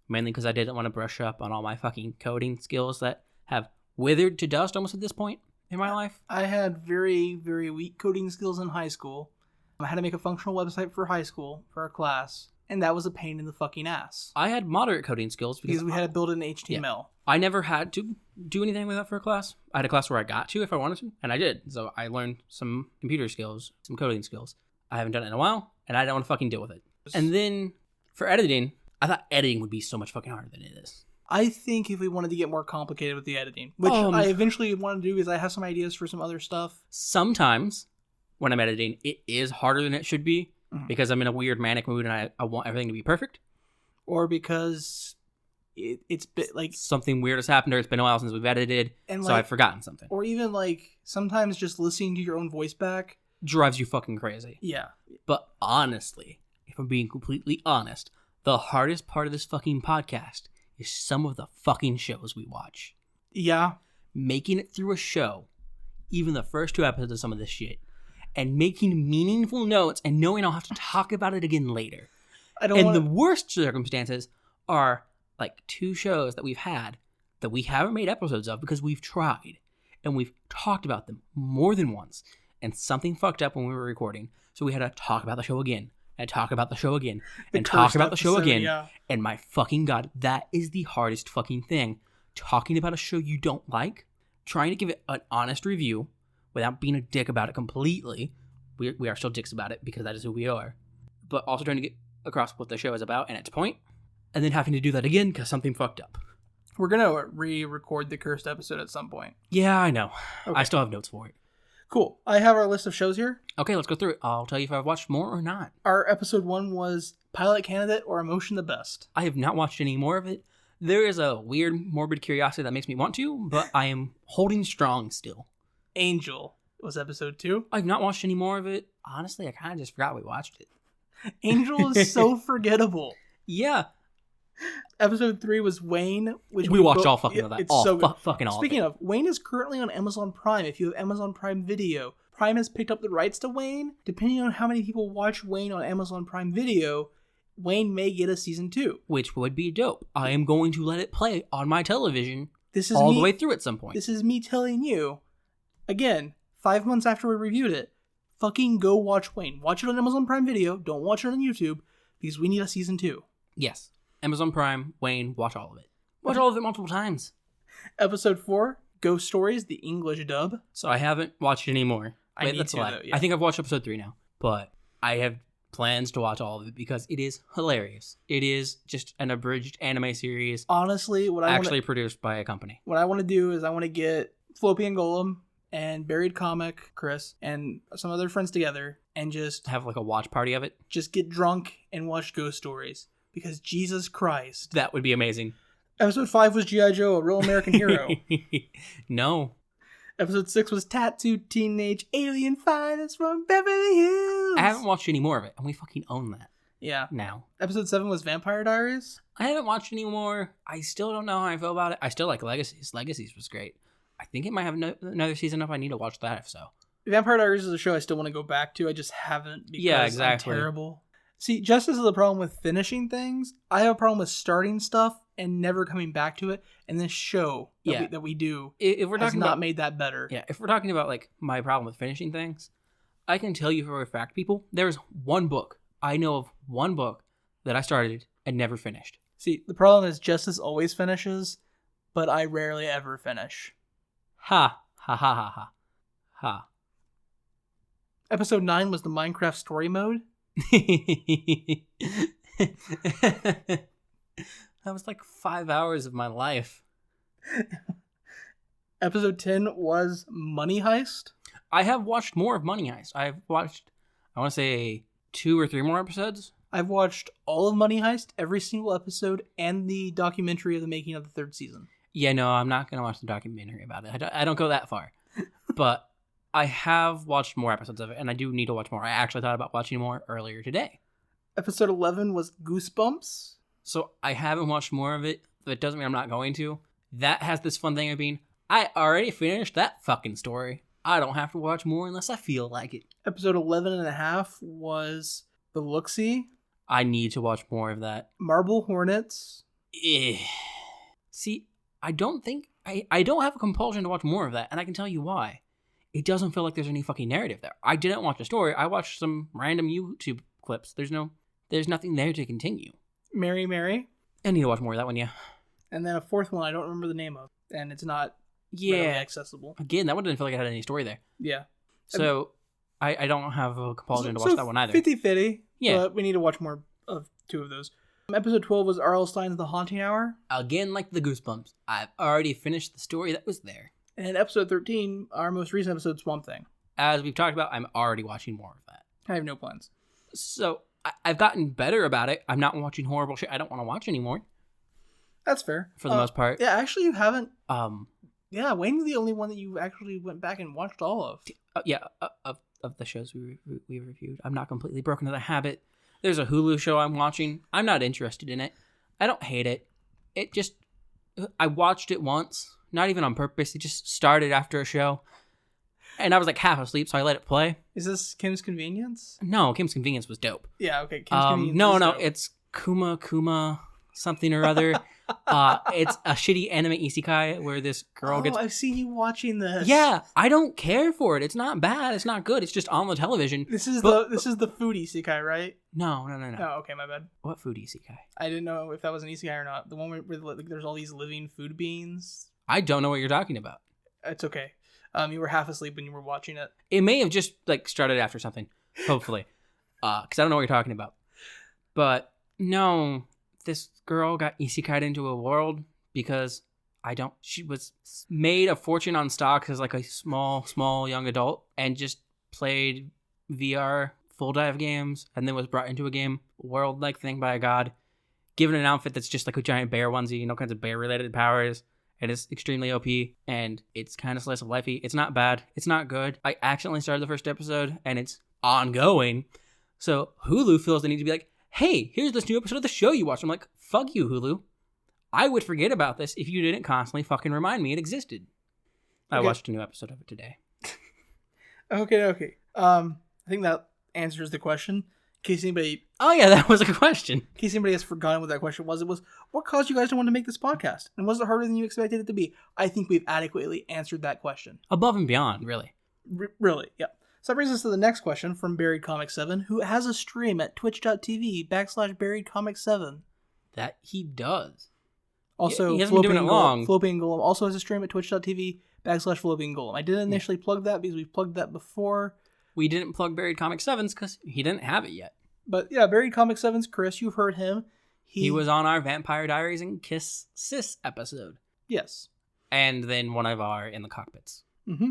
mainly because I didn't want to brush up on all my fucking coding skills that have withered to dust almost at this point in my life. I had very, very weak coding skills in high school. I had to make a functional website for high school, for our class. and that was a pain in the fucking ass. I had moderate coding skills because we had to build it in HTML. Yeah. I never had to do anything with that for a class. I had a class where I got to if I wanted to, and I did. So I learned some computer skills, some coding skills. I haven't done it in a while, and I don't want to fucking deal with it. And then for editing, I thought editing would be so much fucking harder than it is. I think if we wanted to get more complicated with the editing, which I eventually want to do because I have some ideas for some other stuff. Sometimes when I'm editing, it is harder than it should be because I'm in a weird manic mood and I want everything to be perfect. Or because it's bit like something weird has happened or it's been a while since we've edited, and so I've forgotten something. Or even like sometimes just listening to your own voice back drives you fucking crazy. Yeah. But honestly, if I'm being completely honest, the hardest part of this fucking podcast is some of the fucking shows we watch. Yeah. Making it through a show, even the first 2 episodes of some of this shit, and making meaningful notes and knowing I'll have to talk about it again later. The worst circumstances are like 2 shows that we've had that we haven't made episodes of because we've tried and we've talked about them more than once, and something fucked up when we were recording, so we had to talk about the show again. And talk about the show again. And talk about the show again. Yeah. And my fucking God, that is the hardest fucking thing. Talking about a show you don't like, trying to give it an honest review without being a dick about it completely. We are still dicks about it because that is who we are. But also trying to get across what the show is about and its point. And then having to do that again because something fucked up. We're going to re-record the cursed episode at some point. Yeah, I know. Okay. I still have notes for it. Cool. I have our list of shows here. Okay, let's go through it. I'll tell you if I've watched more or not. Our episode 1 was Pilot Candidate or Emotion the Best. I have not watched any more of it. There is a weird, morbid curiosity that makes me want to, but I am holding strong still. Angel was episode 2. I've not watched any more of it. Honestly, I kind of just forgot we watched it. Angel is so forgettable. Yeah. Episode 3 was Wayne, which we watched all fucking of that. It's so good. Fucking all. Speaking of, Wayne is currently on Amazon Prime. If you have Amazon Prime Video, Prime has picked up the rights to Wayne. Depending on how many people watch Wayne on Amazon Prime Video, Wayne may get a season 2, which would be dope. I am going to let it play on my television. This is all the way through at some point. This is me telling you, again, 5 months after we reviewed it, fucking go watch Wayne. Watch it on Amazon Prime Video. Don't watch it on YouTube because we need a season 2. Yes. Amazon Prime, Wayne, watch all of it. Watch all of it multiple times. Episode 4, Ghost Stories, the English dub. So I haven't watched any more. I need to, though, yeah. I think I've watched episode 3 now, but I have plans to watch all of it because it is hilarious. It is just an abridged anime series. Honestly, produced by a company. What I want to do is I want to get Floppy and Golem and Buried Comic, Chris, and some other friends together and just have like a watch party of it. Just get drunk and watch Ghost Stories. Because Jesus Christ. That would be amazing. Episode 5 was G.I. Joe, a real American hero. No. Episode 6 was Tattooed Teenage Alien Fighters from Beverly Hills. I haven't watched any more of it, and we fucking own that. Yeah. Now. Episode 7 was Vampire Diaries. I haven't watched any more. I still don't know how I feel about it. I still like Legacies. Legacies was great. I think it might have another season up. I need to watch that if so. Vampire Diaries is a show I still want to go back to. I just haven't because I'm terrible. See, just as the problem with finishing things, I have a problem with starting stuff and never coming back to it. And this show that we do if we're talking not made that better. Yeah, if we're talking about like my problem with finishing things, I can tell you for a fact, people, there's one book. I know of one book that I started and never finished. See, the problem is Justice always finishes, but I rarely ever finish. Ha. Ha ha ha ha. Ha. Episode 9 was the Minecraft story mode. That was like 5 hours of my life. Episode 10 was Money Heist. I have watched more of Money Heist. I've watched, I want to say 2 or 3 more episodes. I've watched all of Money Heist, every single episode, and the documentary of the making of the 3rd season. Yeah, no, I'm not going to watch the documentary about it. I don't go that far. But I have watched more episodes of it, and I do need to watch more. I actually thought about watching more earlier today. Episode 11 was Goosebumps. So I haven't watched more of it, but it doesn't mean I'm not going to. That has this fun thing of being, I already finished that fucking story. I don't have to watch more unless I feel like it. Episode 11 and a half was The Look-See. I need to watch more of that. Marble Hornets. See, I don't think, I don't have a compulsion to watch more of that, and I can tell you why. It doesn't feel like there's any fucking narrative there. I didn't watch the story. I watched some random YouTube clips. There's no there's nothing there to continue. Mary Mary. I need to watch more of that one, yeah. And then a fourth one I don't remember the name of. And it's not readily accessible. Again, that one didn't feel like it had any story there. Yeah. So I don't have a compulsion to watch that one either. 50-50. Yeah. But we need to watch more of 2 of those. Episode 12 was R.L. Stine's The Haunting Hour. Again, like the Goosebumps, I've already finished the story that was there. And episode 13, our most recent episode, Swamp Thing. As we've talked about, I'm already watching more of that. I have no plans. So I've gotten better about it. I'm not watching horrible shit I don't want to watch anymore. That's fair. For the most part. Yeah, actually you haven't. Yeah, Wayne's the only one that you actually went back and watched all of. Of the shows we reviewed. I'm not completely broken to the habit. There's a Hulu show I'm watching. I'm not interested in it. I don't hate it. I watched it once, not even on purpose. It just started after a show. And I was like half asleep, so I let it play. Is this Kim's Convenience? No, Kim's Convenience was dope. Yeah, okay. Kim's Convenience No, dope. It's Kuma something or other. It's a shitty anime isekai where this girl gets... I've seen you watching this. Yeah, I don't care for it. It's not bad. It's not good. It's just on the television. This is the food isekai, right? No. Oh, okay, my bad. What food isekai? I didn't know if that was an isekai or not. The one where like, there's all these living food beings. I don't know what you're talking about. It's okay. You were half asleep when you were watching it. It may have just like started after something, hopefully, because I don't know what you're talking about. But no, this girl got isekai'd into a world because she was made a fortune on stocks as like a small young adult and just played VR full dive games and then was brought into a game world like thing by a god, given an outfit that's just like a giant bear onesie and all kinds of bear related powers. And it's extremely OP, and it's kind of slice of lifey. It's not bad. It's not good. I accidentally started the first episode, and it's ongoing. So Hulu feels the need to be like, hey, here's this new episode of the show you watched. I'm like, fuck you, Hulu. I would forget about this if you didn't constantly fucking remind me it existed. I watched a new episode of it today. Okay. I think that answers the question. In case anybody... Oh, yeah, that was a question. In case anybody has forgotten what that question was, it was, what caused you guys to want to make this podcast? And was it harder than you expected it to be? I think we've adequately answered that question. Above and beyond, really. Really, yeah. So that brings us to the next question from Buried Comic 7, who has a stream at twitch.tv/BuriedComic7. That he does. Also, he hasn't been doing it long. Flopping Golem also has a stream at twitch.tv/Flopping Golem. I didn't initially plug that because we've plugged that before. We didn't plug Buried Comic 7's because he didn't have it yet. But yeah, Buried Comic 7's Chris, you've heard him. He was on our Vampire Diaries and Kiss Sis episode. Yes. And then one of our In the Cockpits. Mm-hmm.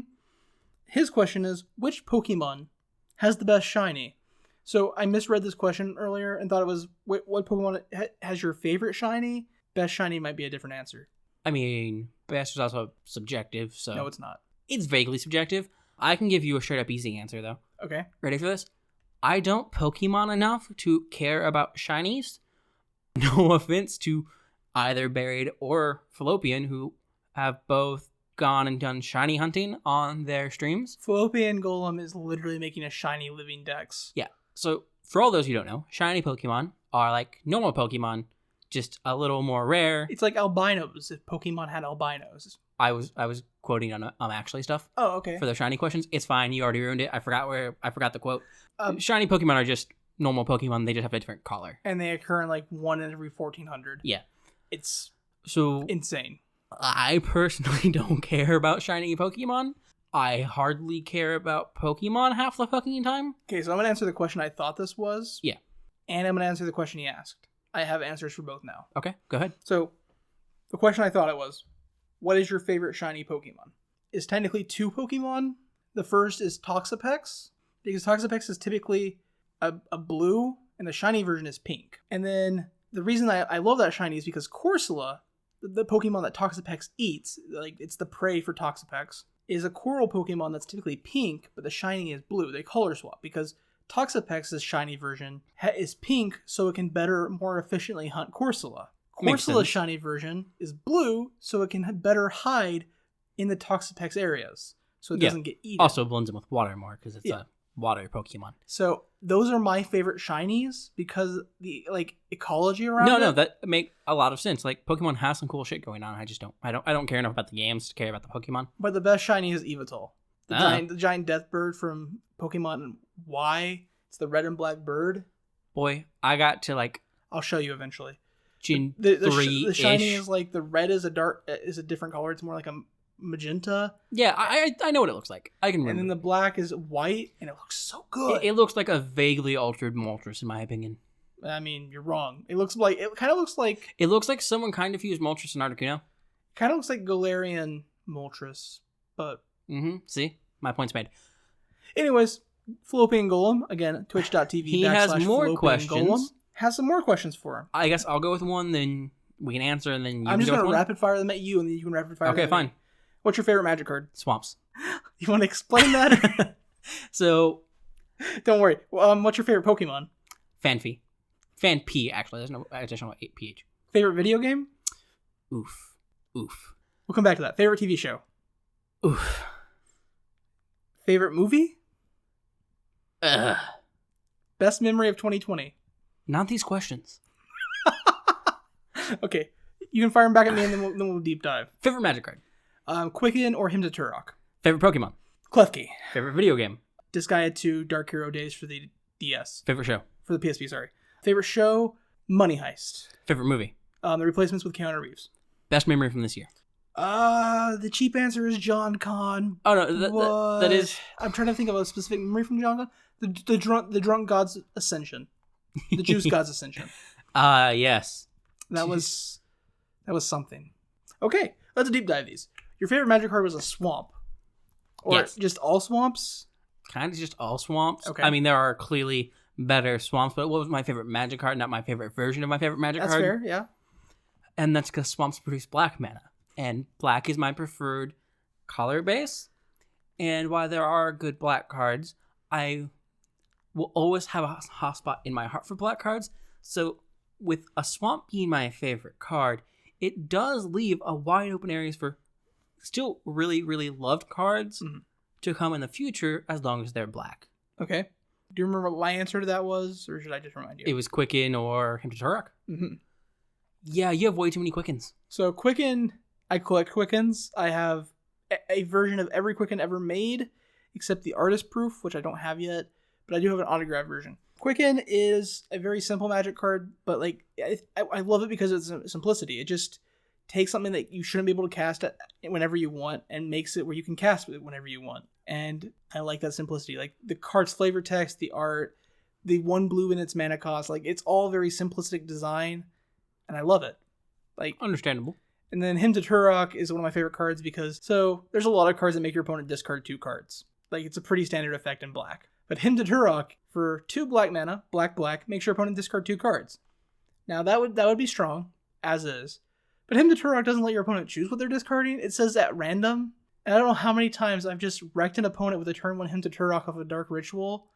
His question is, which Pokemon has the best shiny? So I misread this question earlier and thought it was, what Pokemon has your favorite shiny? Best shiny might be a different answer. I mean, best is also subjective, so... No, it's not. It's vaguely subjective. I can give you a straight up easy answer, though. Okay. Ready for this? I don't Pokemon enough to care about shinies. No offense to either Buried or Fallopian, who have both gone and done shiny hunting on their streams. Fallopian Golem is literally making a shiny living dex. Yeah. So, for all those who don't know, shiny Pokemon are like normal Pokemon, just a little more rare. It's like albinos, if Pokemon had albinos. I was quoting on actually stuff. Oh, okay. For the shiny questions. It's fine. You already ruined it. I forgot the quote. Shiny Pokemon are just normal Pokemon. They just have a different color. And they occur in like 1 in every 1,400. Yeah. It's so insane. I personally don't care about shiny Pokemon. I hardly care about Pokemon half the fucking time. Okay, so I'm going to answer the question I thought this was. Yeah. And I'm going to answer the question he asked. I have answers for both now. Okay, go ahead. So, the question I thought it was, what is your favorite shiny Pokemon? It's technically 2 Pokemon. The first is Toxapex, because Toxapex is typically a blue, and the shiny version is pink. And then, the reason I love that shiny is because Corsola, the Pokemon that Toxapex eats, like it's the prey for Toxapex, is a coral Pokemon that's typically pink, but the shiny is blue. They color swap, because Toxapex's shiny version is pink, so it can more efficiently hunt Corsola. Corsola's shiny version is blue, so it can better hide in the Toxapex areas, so it doesn't get eaten. Also blends in with water more, because it's a water Pokemon. So those are my favorite shinies, because the ecology around No, that make a lot of sense. Like, Pokemon has some cool shit going on. I don't care enough about the games to care about the Pokemon. But the best shiny is Yveltal. The giant death bird from Pokemon Y. It's the red and black bird. boy, I got to like I'll show you eventually. Gen The 3-ish. shiny is like the red is a different color. It's more like a magenta. Yeah, I know what it looks like. I can remember. And then the black is white, and it looks so good. It looks like a vaguely altered Moltres, in my opinion. I mean, you're wrong. It kind of looks like someone kind of fused Moltres and Articuno. Kind of looks like Galarian Moltres, but see, my point's made. Anyways, Fallopian Golem again. Twitch.tv. He has more questions. Golem has some more questions for him. I guess I'll go with one, then we can answer, and then I'm just gonna rapid fire them at you, and then you can rapid fire. Okay, fine. What's your favorite Magic card? Swamps. You want to explain that? So, don't worry. What's your favorite Pokemon? Fanpy. Fanpy, actually. There's no additional PH. Favorite video game? Oof. We'll come back to that. Favorite TV show? Oof. Favorite movie? Ugh. Best memory of 2020? Not these questions. Okay. You can fire them back at me, and then we'll deep dive. Favorite Magic card? Quicken or Hymn to Turok? Favorite Pokemon? Klefki. Favorite video game? Disgaea 2 Dark Hero Days for the DS. Favorite show? For the PSP, sorry. Favorite show? Money Heist. Favorite movie? The Replacements with Keanu Reeves. Best memory from this year? The cheap answer is John Con. Oh, no, that is... I'm trying to think of a specific memory from John Con. The Drunk God's Ascension. The Juice God's Ascension. Yes. That was something. Okay, let's deep dive these. Your favorite Magic card was a swamp. Or yes. Just all swamps? Kind of just all swamps. Okay. I mean, there are clearly better swamps, but what was my favorite Magic card? Not my favorite version of my favorite Magic card. That's fair, yeah. And that's because swamps produce black mana. And black is my preferred color base. And while there are good black cards, I will always have a hot spot in my heart for black cards. So with a swamp being my favorite card, it does leave a wide open areas for still really, really loved cards to come in the future as long as they're black. Okay. Do you remember what my answer to that was, or should I just remind you? It was Quicken or Hymn to Turok. Yeah, you have way too many Quickens. So Quicken, I collect Quickens. I have a version of every Quicken ever made, except the artist proof, which I don't have yet, but I do have an autographed version. Quicken is a very simple Magic card, but like I love it because of its simplicity. It just takes something that you shouldn't be able to cast at whenever you want and makes it where you can cast it whenever you want. And I like that simplicity. Like the card's flavor text, the art, the 1 blue in its mana cost, like it's all very simplistic design, and I love it. Like understandable. And then Hymn to Turok is one of my favorite cards because there's a lot of cards that make your opponent discard 2 cards. Like it's a pretty standard effect in black. But Hymn to Turok for 2 black mana, black makes your opponent discard 2 cards. Now that would be strong as is. But Hymn to Turok doesn't let your opponent choose what they're discarding. It says at random. And I don't know how many times I've just wrecked an opponent with a turn 1 Hymn to Turok off a Dark Ritual,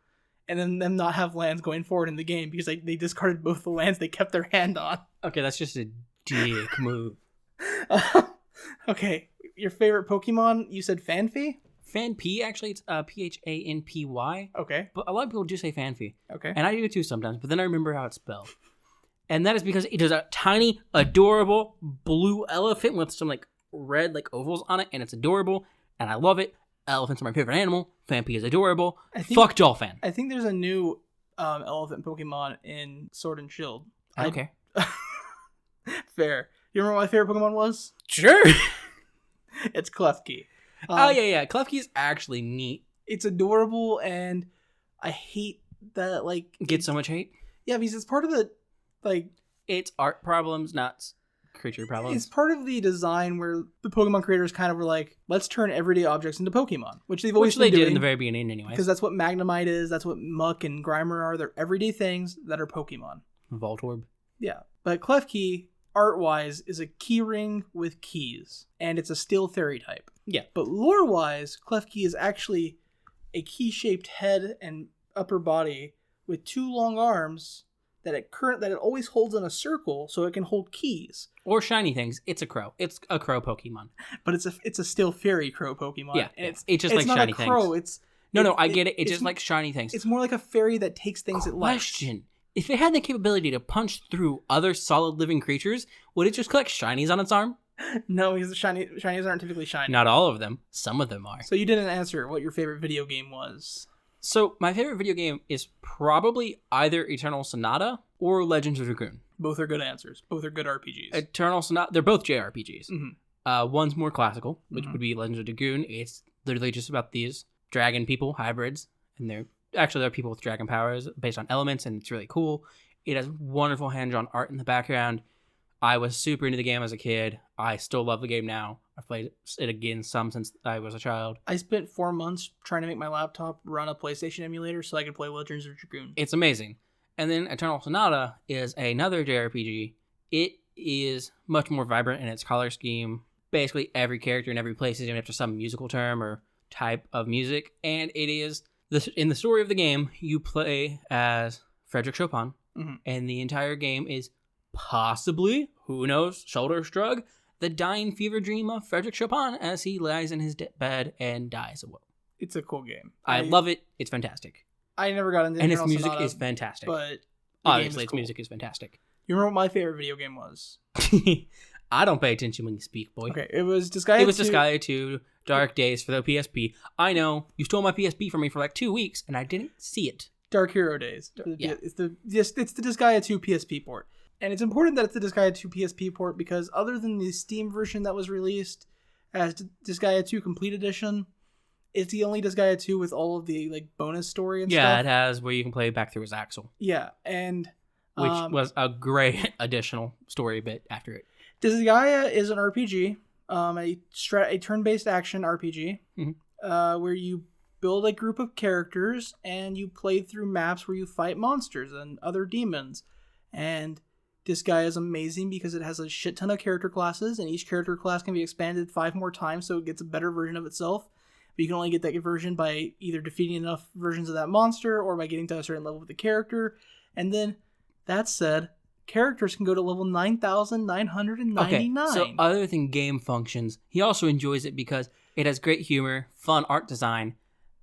and then them not have lands going forward in the game because they discarded both the lands they kept their hand on. Okay, that's just a dick move. Okay, your favorite Pokemon? You said Fanpy? Fanpy, actually, it's Phanpy. Okay. But a lot of people do say Fanpy. Okay. And I do too sometimes, but then I remember how it's spelled. And that is because it is a tiny, adorable blue elephant with some like red like ovals on it, and it's adorable, and I love it. Elephants are my favorite animal. Fanpy is adorable. Fuck Dolphin. I think there's a new elephant Pokemon in Sword and Shield. I don't care. Fair. You remember what my favorite Pokemon was? Sure. It's Klefki. Yeah. Klefki is actually neat. It's adorable, and I hate that like get so much hate. Yeah, because it's part of the it's art problems, not creature problems. It's part of the design where the Pokemon creators kind of were like, let's turn everyday objects into Pokemon, which they've always been doing. Did in the very beginning anyway. Because that's what Magnemite is, that's what Muck and Grimer are. They're everyday things that are Pokemon. Voltorb. Yeah. But Klefki, art-wise, is a key ring with keys, and it's a Steel Fairy type. Yeah. But lore-wise, Klefki is actually a key-shaped head and upper body with 2 long arms that it always holds in a circle so it can hold keys or shiny things. It's a crow. It's a crow Pokemon. But it's a Steel Fairy crow Pokemon. Yeah, and it's just like shiny things. It's not a crow. I get it. It's just like shiny things. It's more like a fairy that takes things it likes. Question: if it had the capability to punch through other solid living creatures, would it just collect shinies on its arm? No, because the shinies aren't typically shiny. Not all of them. Some of them are. So you didn't answer what your favorite video game was. So my favorite video game is probably either Eternal Sonata or Legends of Dragoon. Both are good answers. Both are good RPGs. Eternal Sonata, they're both JRPGs. Mm-hmm. One's more classical, which would be Legends of Dragoon. It's literally just about these dragon people, hybrids, and they're people with dragon powers based on elements, and it's really cool. It has wonderful hand-drawn art in the background. I was super into the game as a kid. I still love the game now. I've played it again some since I was a child. I spent 4 months trying to make my laptop run a PlayStation emulator so I could play Legends of Dragoon. It's amazing. And then Eternal Sonata is another JRPG. It is much more vibrant in its color scheme. Basically, every character in every place is named after some musical term or type of music. And it is, in the story of the game, you play as Frederick Chopin. Mm-hmm. And the entire game is possibly, who knows, shoulder shrug, the dying fever dream of Frederick Chopin as he lies in his bed and dies alone. It's a cool game. I love it. It's fantastic. I never got into and Eternal its music Sonata, is fantastic. But obviously, its music is fantastic. You remember what my favorite video game was? I don't pay attention when you speak, boy. Okay, it was Disgaea 2. It was Disgaea 2, Dark Days for the PSP. I know, you stole my PSP from me for like 2 weeks, and I didn't see it. Dark Hero Days. Yeah. It's the Disgaea 2 PSP port. And it's important that it's the Disgaea 2 PSP port because other than the Steam version that was released as Disgaea 2 Complete Edition, it's the only Disgaea 2 with all of the like bonus story and stuff. Yeah, it has where you can play back through his Axel. Yeah, and which was a great additional story bit after it. Disgaea is an RPG, a turn-based action RPG, where you build a group of characters and you play through maps where you fight monsters and other demons. And Disgaea is amazing because it has a shit ton of character classes, and each character class can be expanded 5 more times so it gets a better version of itself. But you can only get that version by either defeating enough versions of that monster or by getting to a certain level with the character. And then, that said, characters can go to level 9,999. Okay, so other than game functions, he also enjoys it because it has great humor, fun art design,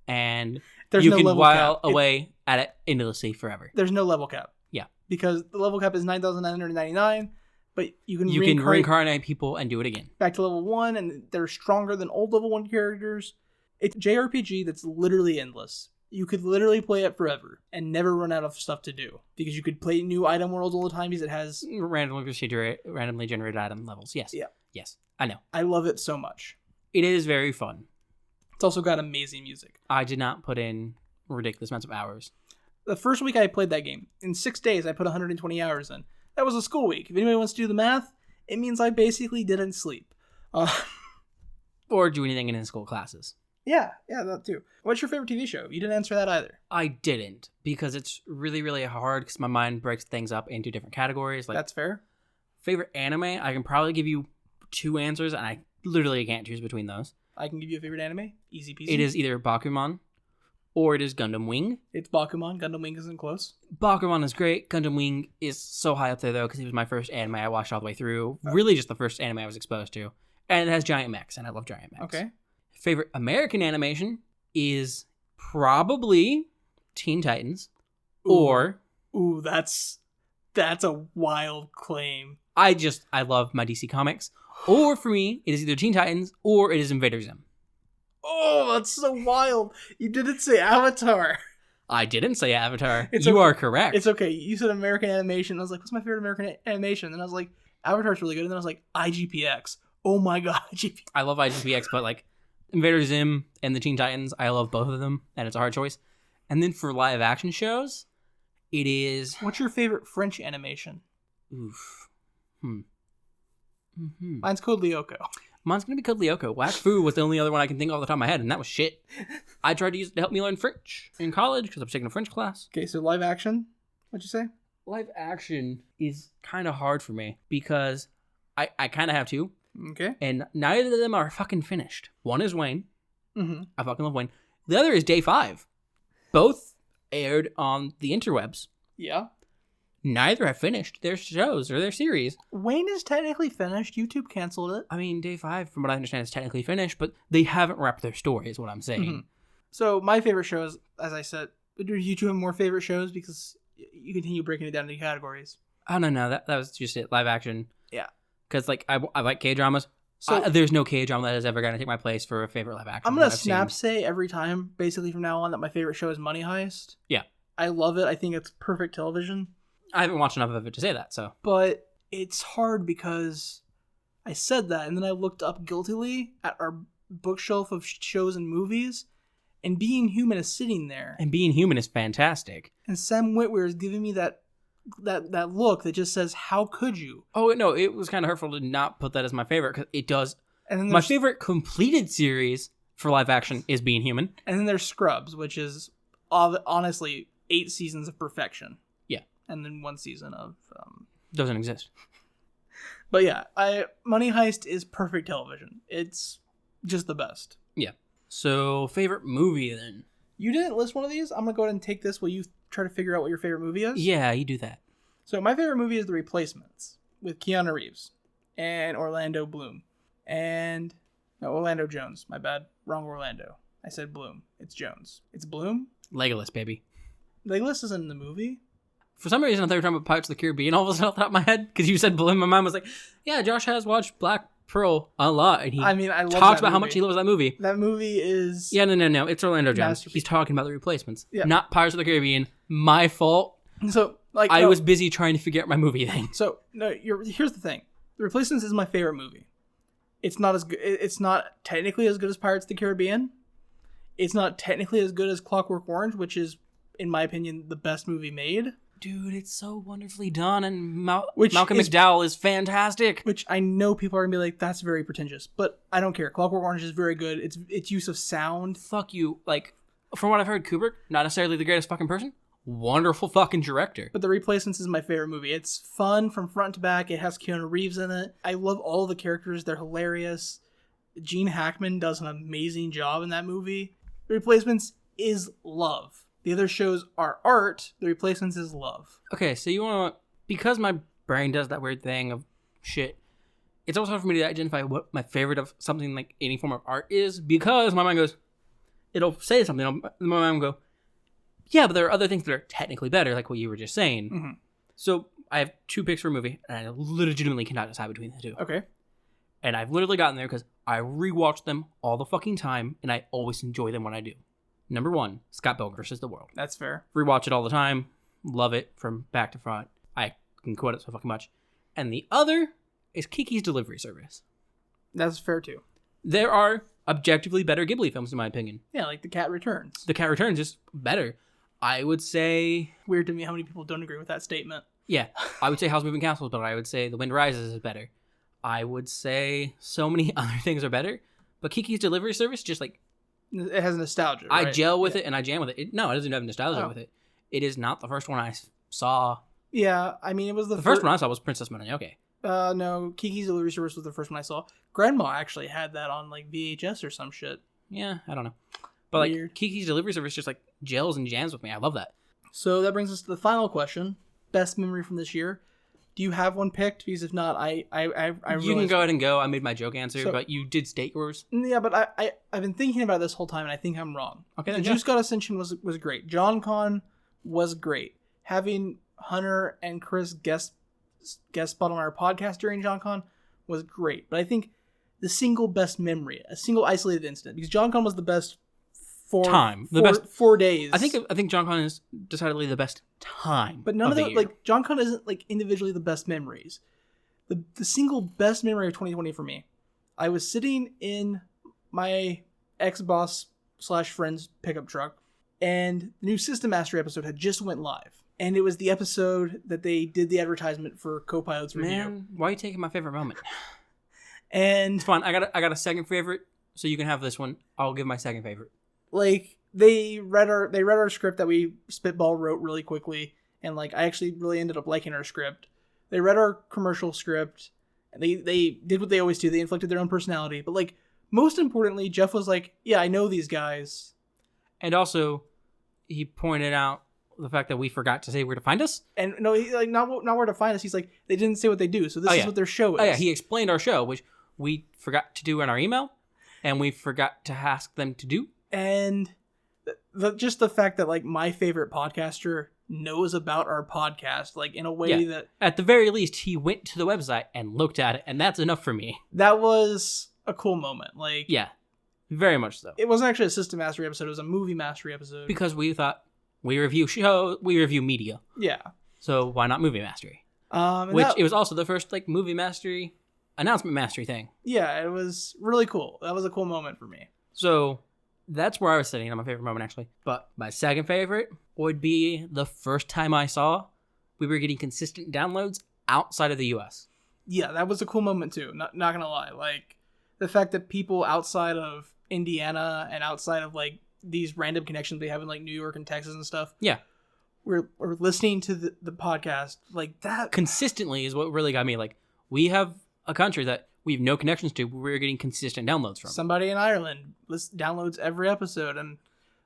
and you can while away at it endlessly forever. There's no level cap. Yeah. Because the level cap is 9,999, but you can reincarnate people and do it again. Back to level 1, and they're stronger than old level 1 characters. It's a JRPG that's literally endless. You could literally play it forever and never run out of stuff to do because you could play new item worlds all the time because it has randomly generated item levels. Yes. Yeah. Yes. I know. I love it so much. It is very fun. It's also got amazing music. I did not put in ridiculous amounts of hours. The first week I played that game, in 6 days I put 120 hours in. That was a school week. If anybody wants to do the math, it means I basically didn't sleep. Or do anything in his school classes. Yeah, that too. What's your favorite TV show? You didn't answer that either. I didn't, because it's really, really hard because my mind breaks things up into different categories. Like that's fair. Favorite anime, I can probably give you 2 answers, and I literally can't choose between those. I can give you a favorite anime. Easy peasy. It is either Bakuman or it is Gundam Wing. It's Bakuman. Gundam Wing isn't close. Bakuman is great. Gundam Wing is so high up there, though, because it was my first anime I watched all the way through. Really just the first anime I was exposed to. And it has giant mechs, and I love giant mechs. Okay. Favorite American animation is probably Teen Titans. Ooh, that's a wild claim. I love my DC comics. Or for me, it is either Teen Titans or it is Invader Zim. Oh, that's so wild. You didn't say Avatar. I didn't say Avatar. You are correct. It's okay. You said American animation. I was like, what's my favorite American animation? And I was like, Avatar's really good. And then I was like, IGPX. Oh my god, IGPX. I love IGPX, but like Invader Zim and the Teen Titans, I love both of them, and it's a hard choice. And then for live action shows, it is... What's your favorite French animation? Oof. Mine's Code Lyoko. Mine's going to be Code Lyoko. Whack Fu was the only other one I can think of off the top of my head, and that was shit. I tried to use it to help me learn French in college because I'm taking a French class. Okay, so live action, what'd you say? Live action is kind of hard for me because I kind of have two. Okay. And neither of them are fucking finished. One is Wayne. Mm-hmm. I fucking love Wayne. The other is Day 5. Both aired on the interwebs. Yeah. Neither have finished their shows or their series. Wayne is technically finished. YouTube canceled it. I mean, Day 5, from what I understand, is technically finished, but they haven't wrapped their story, is what I'm saying. Mm-hmm. So my favorite shows, as I said, do you two have more favorite shows? Because you continue breaking it down into categories. Oh, no, that was just it. Live action. Yeah. Because, like, I like K-dramas. So there's no K-drama that is ever going to take my place for a favorite live action. I'm going to say every time, basically from now on, that my favorite show is Money Heist. Yeah. I love it. I think it's perfect television. I haven't watched enough of it to say that, so. But it's hard because I said that, and then I looked up guiltily at our bookshelf of shows and movies, and Being Human is sitting there. And Being Human is fantastic. And Sam Witwer is giving me that look that just says, how could you? Oh, no, it was kind of hurtful to not put that as my favorite, because it does. And then my favorite completed series for live action is Being Human. And then there's Scrubs, which is honestly 8 seasons of perfection. Yeah. And then 1 season of... doesn't exist. But yeah, Money Heist is perfect television. It's just the best. Yeah. So, favorite movie then? You didn't list one of these? I'm going to go ahead and take this while you try to figure out what your favorite movie is. Yeah, you do that. So, my favorite movie is The Replacements with Keanu Reeves and Orlando Bloom. And... No, Orlando Jones. My bad. Wrong Orlando. I said Bloom. It's Jones. It's Bloom? Legolas, baby. Legolas isn't in the movie. For some reason, I thought you were talking about Pirates of the Caribbean all of a sudden off the top of my head. Because you said Bloom, my mind was like, yeah, Josh has watched Black Pearl a lot. And he I love talks about how much he loves that movie. That movie is... Yeah, no. It's Orlando Jones. He's talking about The Replacements. Yeah. Not Pirates of the Caribbean. My fault. So, like... I was busy trying to figure out my movie thing. So, no, here's the thing. The Replacements is my favorite movie. It's not as good. It's not technically as good as Pirates of the Caribbean. It's not technically as good as Clockwork Orange, which is, in my opinion, the best movie made. Dude, it's so wonderfully done, and Malcolm McDowell is fantastic. Which I know people are going to be like, that's very pretentious, but I don't care. Clockwork Orange is very good. Its use of sound. Fuck you. Like, from what I've heard, Kubrick, not necessarily the greatest fucking person, wonderful fucking director. But The Replacements is my favorite movie. It's fun from front to back. It has Keanu Reeves in it. I love all the characters. They're hilarious. Gene Hackman does an amazing job in that movie. The Replacements is love. The other shows are art. The Replacements is love. Okay, so you want to... Because my brain does that weird thing of shit, it's also hard for me to identify what my favorite of something like any form of art is, because my mind goes... It'll say something, my mind will go, yeah, but there are other things that are technically better, like what you were just saying. Mm-hmm. So I have 2 picks for a movie, and I legitimately cannot decide between the 2. Okay. And I've literally gotten there because I rewatch them all the fucking time, and I always enjoy them when I do. Number 1, Scott Pilgrim vs. the World. That's fair. Rewatch it all the time. Love it from back to front. I can quote it so fucking much. And the other is Kiki's Delivery Service. That's fair too. There are objectively better Ghibli films, in my opinion. Yeah, like The Cat Returns. The Cat Returns is better. I would say... Weird to me how many people don't agree with that statement. Yeah. I would say House Moving Castles, but I would say The Wind Rises is better. I would say so many other things are better. But Kiki's Delivery Service, just like... It has nostalgia, right? I gel with it and I jam with it. No, it doesn't have nostalgia with it. It is not the first one I saw. Yeah, I mean, it was the first one I saw was Princess Mononoke. No, Kiki's Delivery Service was the first one I saw. Grandma actually had that on like VHS or some shit. Yeah, I don't know. But like Kiki's Delivery Service just like gels and jams with me. I love that. So that brings us to the final question. Best memory from this year. Do you have one picked? Because if not, I you can go ahead and go. I made my joke answer, but you did state yours. Yeah, but I've been thinking about this whole time, and I think I'm wrong. Okay, the Juice God Ascension was great. John Con was great. Having Hunter and Chris guest spot on our podcast during John Con was great. But I think the single best memory, a single isolated incident, because John Con was the best 4 days. I think John Con is decidedly the best time. But none of the like John Con isn't like individually the best memories. The single best memory of 2020 for me, I was sitting in my ex-boss / friend's pickup truck, and the new System Mastery episode had just went live. And it was the episode that they did the advertisement for Copilot's review. Man, why are you taking my favorite moment? And it's fine. I got a second favorite, so you can have this one. I'll give my second favorite. Like they read our script that we wrote really quickly, and like I actually really ended up liking our script. They read our commercial script, and they did what they always do. They inflected their own personality, but like most importantly, Jeff was like, "Yeah, I know these guys," and also he pointed out the fact that we forgot to say where to find us. And no, he, like not where to find us. He's like, they didn't say what they do, so this is what their show is. Oh yeah, he explained our show, which we forgot to do in our email, and we forgot to ask them to do. And just the fact that like my favorite podcaster knows about our podcast, like in a way that at the very least he went to the website and looked at it, and that's enough for me. that was a cool moment. Like, Yeah, very much so. it wasn't actually a System Mastery episode; it was a movie mastery episode. Because we thought we review media, Yeah. so why not movie mastery? It was also the first like movie mastery announcement mastery thing. Yeah, it was really cool. That was a cool moment for me. So that's where I was sitting on my favorite moment, actually. But my second favorite would be the first time I saw we were getting consistent downloads outside of the US. Yeah, that was a cool moment too. Not gonna lie, like the fact that people outside of Indiana and outside of like these random connections they have in like New York and Texas and stuff. Yeah, we're listening to the podcast like that consistently is what really got me. Like, we have a country that we have no connections to, but we're getting consistent downloads from. Somebody in Ireland downloads every episode, and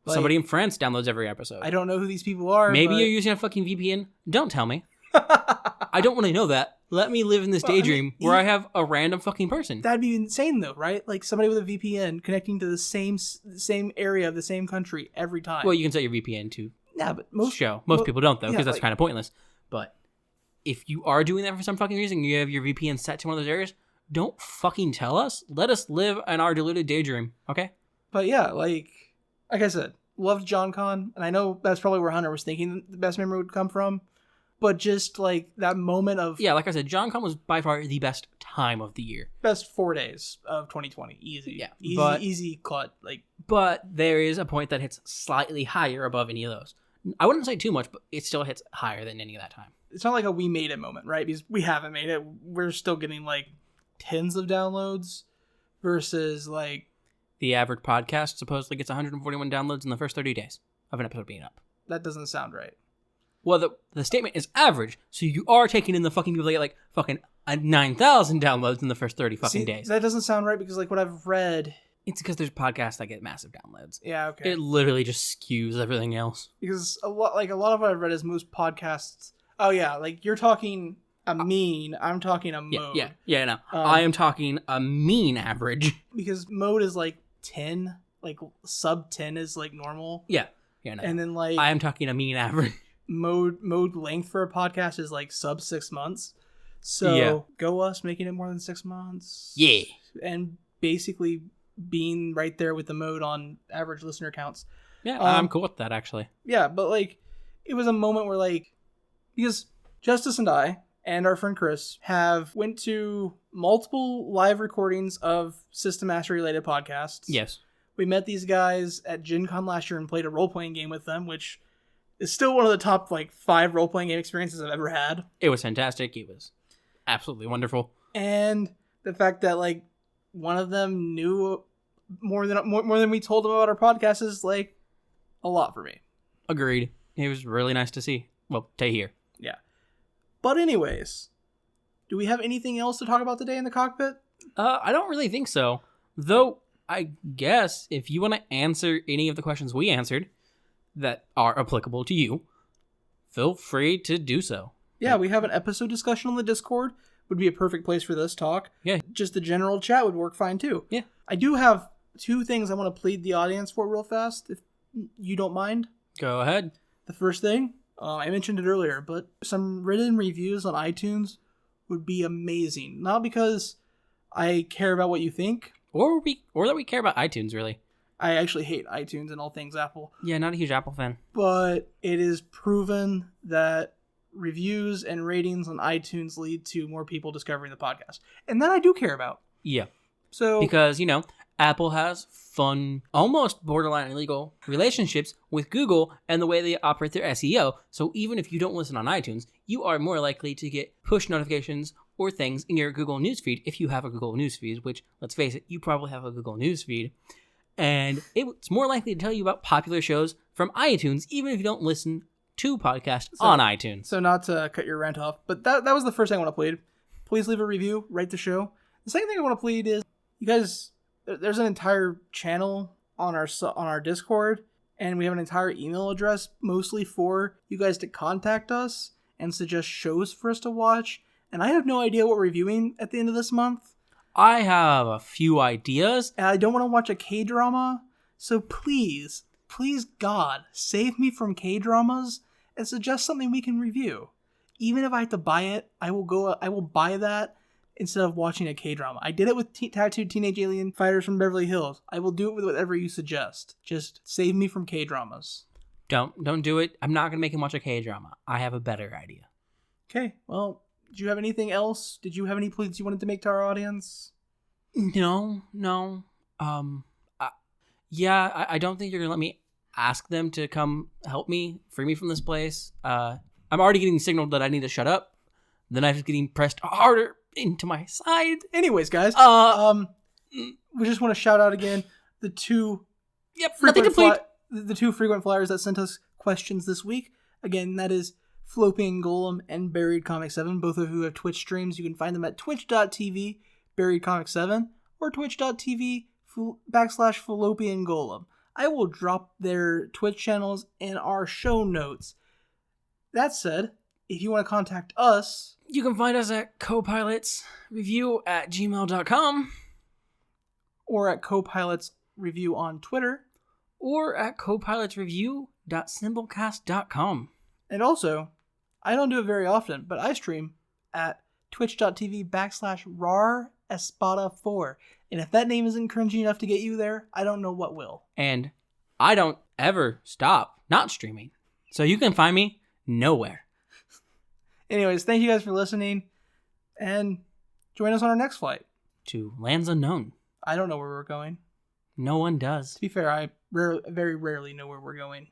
like, somebody in France downloads every episode. I don't know who these people are. Maybe you're using a fucking VPN. Don't tell me. I don't want to know that. Let me live in this daydream where I have a random fucking person. That'd be insane, though, right? Like somebody with a VPN connecting to the same area of the same country every time. Well, you can set your VPN to but most people don't, though, because that's kind of pointless. But if you are doing that for some fucking reason, you have your VPN set to one of those areas, don't fucking tell us. Let us live in our deluded daydream, okay? But yeah, like I said, loved John Con, and I know that's probably where Hunter was thinking the best memory would come from. But just like that moment of... Yeah, like I said, John Con was by far the best time of the year. Best 4 days of 2020. Easy. Yeah. Easy cut. But there is a point that hits slightly higher above any of those. I wouldn't say too much, but it still hits higher than any of that time. It's not like a we made it moment, right? Because we haven't made it. We're still getting like tens of downloads versus like... The average podcast supposedly gets 141 downloads in the first 30 days of an episode being up. That doesn't sound right. Well, the statement is average, so you are taking in the fucking people that get like fucking 9,000 downloads in the first 30 fucking days. That doesn't sound right because like what I've read... It's because there's podcasts that get massive downloads. Yeah, okay. It literally just skews everything else. Because a lot of what I've read is most podcasts... Oh yeah, like you're talking a mean, I'm talking a mode. Yeah, no. I am talking a mean average. Because mode is like 10, like sub 10 is like normal. Yeah, no. And then like... I am talking a mean average. Mode length for a podcast is like sub 6 months. So go us making it more than 6 months. Yeah. And basically being right there with the mode on average listener counts. Yeah, I'm cool with that actually. Yeah, but like it was a moment where like, because Justice and I and our friend Chris went to multiple live recordings of System Mastery related podcasts. Yes. We met these guys at Gen Con last year and played a role-playing game with them, which is still one of the top like 5 role-playing game experiences I've ever had. It was fantastic. It was absolutely wonderful. And the fact that like one of them knew more than we told them about our podcast is like a lot for me. Agreed. It was really nice to see. Well, to hear. Yeah. But anyways, do we have anything else to talk about today in the cockpit? I don't really think so. Though, I guess if you want to answer any of the questions we answered that are applicable to you, feel free to do so. Yeah, we have an episode discussion on the Discord. Would be a perfect place for this talk. Yeah. Just the general chat would work fine too. Yeah. I do have 2 things I want to plead the audience for real fast, if you don't mind. Go ahead. The first thing, I mentioned it earlier, but some written reviews on iTunes would be amazing. Not because I care about what you think. Or that we care about iTunes, really. I actually hate iTunes and all things Apple. Yeah, not a huge Apple fan. But it is proven that reviews and ratings on iTunes lead to more people discovering the podcast. And that I do care about. Yeah. So because, Apple has fun, almost borderline illegal relationships with Google and the way they operate their SEO. So even if you don't listen on iTunes, you are more likely to get push notifications or things in your Google Newsfeed if you have a Google Newsfeed, which, let's face it, you probably have a Google Newsfeed. And it's more likely to tell you about popular shows from iTunes, even if you don't listen to podcasts on iTunes. So not to cut your rant off, but that was the first thing I want to plead. Please leave a review, rate the show. The second thing I want to plead is, you guys, there's an entire channel on our Discord, and we have an entire email address mostly for you guys to contact us and suggest shows for us to watch. And I have no idea what we're reviewing at the end of this month. I have a few ideas. And I don't want to watch a K-drama, so please God, save me from K-dramas and suggest something we can review. Even if I have to buy it, I will buy that instead of watching a K-drama. I did it with Tattooed Teenage Alien Fighters from Beverly Hills. I will do it with whatever you suggest. Just save me from K-dramas. Don't do it. I'm not going to make him watch a K-drama. I have a better idea. Okay, well, did you have anything else? Did you have any pleas you wanted to make to our audience? No. I don't think you're going to let me ask them to come help me, free me from this place. I'm already getting signaled that I need to shut up. The knife is getting pressed harder into my side. Anyways, guys, we just want to shout out again the two the two frequent flyers that sent us questions this week. Again, that is Fallopian Golem and Buried Comic 7, both of who have Twitch streams. You can find them at twitch.tv Buried Comic 7 or twitch.tv /Fallopian Golem. I will drop their Twitch channels in our show notes. That said, if you want to contact us, you can find us at copilotsreview@gmail.com or at copilotsreview on Twitter, or at copilotsreview.simplecast.com. And also, I don't do it very often, but I stream at twitch.tv /RAREspada4. And if that name isn't cringy enough to get you there, I don't know what will. And I don't ever stop not streaming. So you can find me nowhere. Anyways, thank you guys for listening. And join us on our next flight. To lands unknown. I don't know where we're going. No one does. To be fair, I very rarely know where we're going.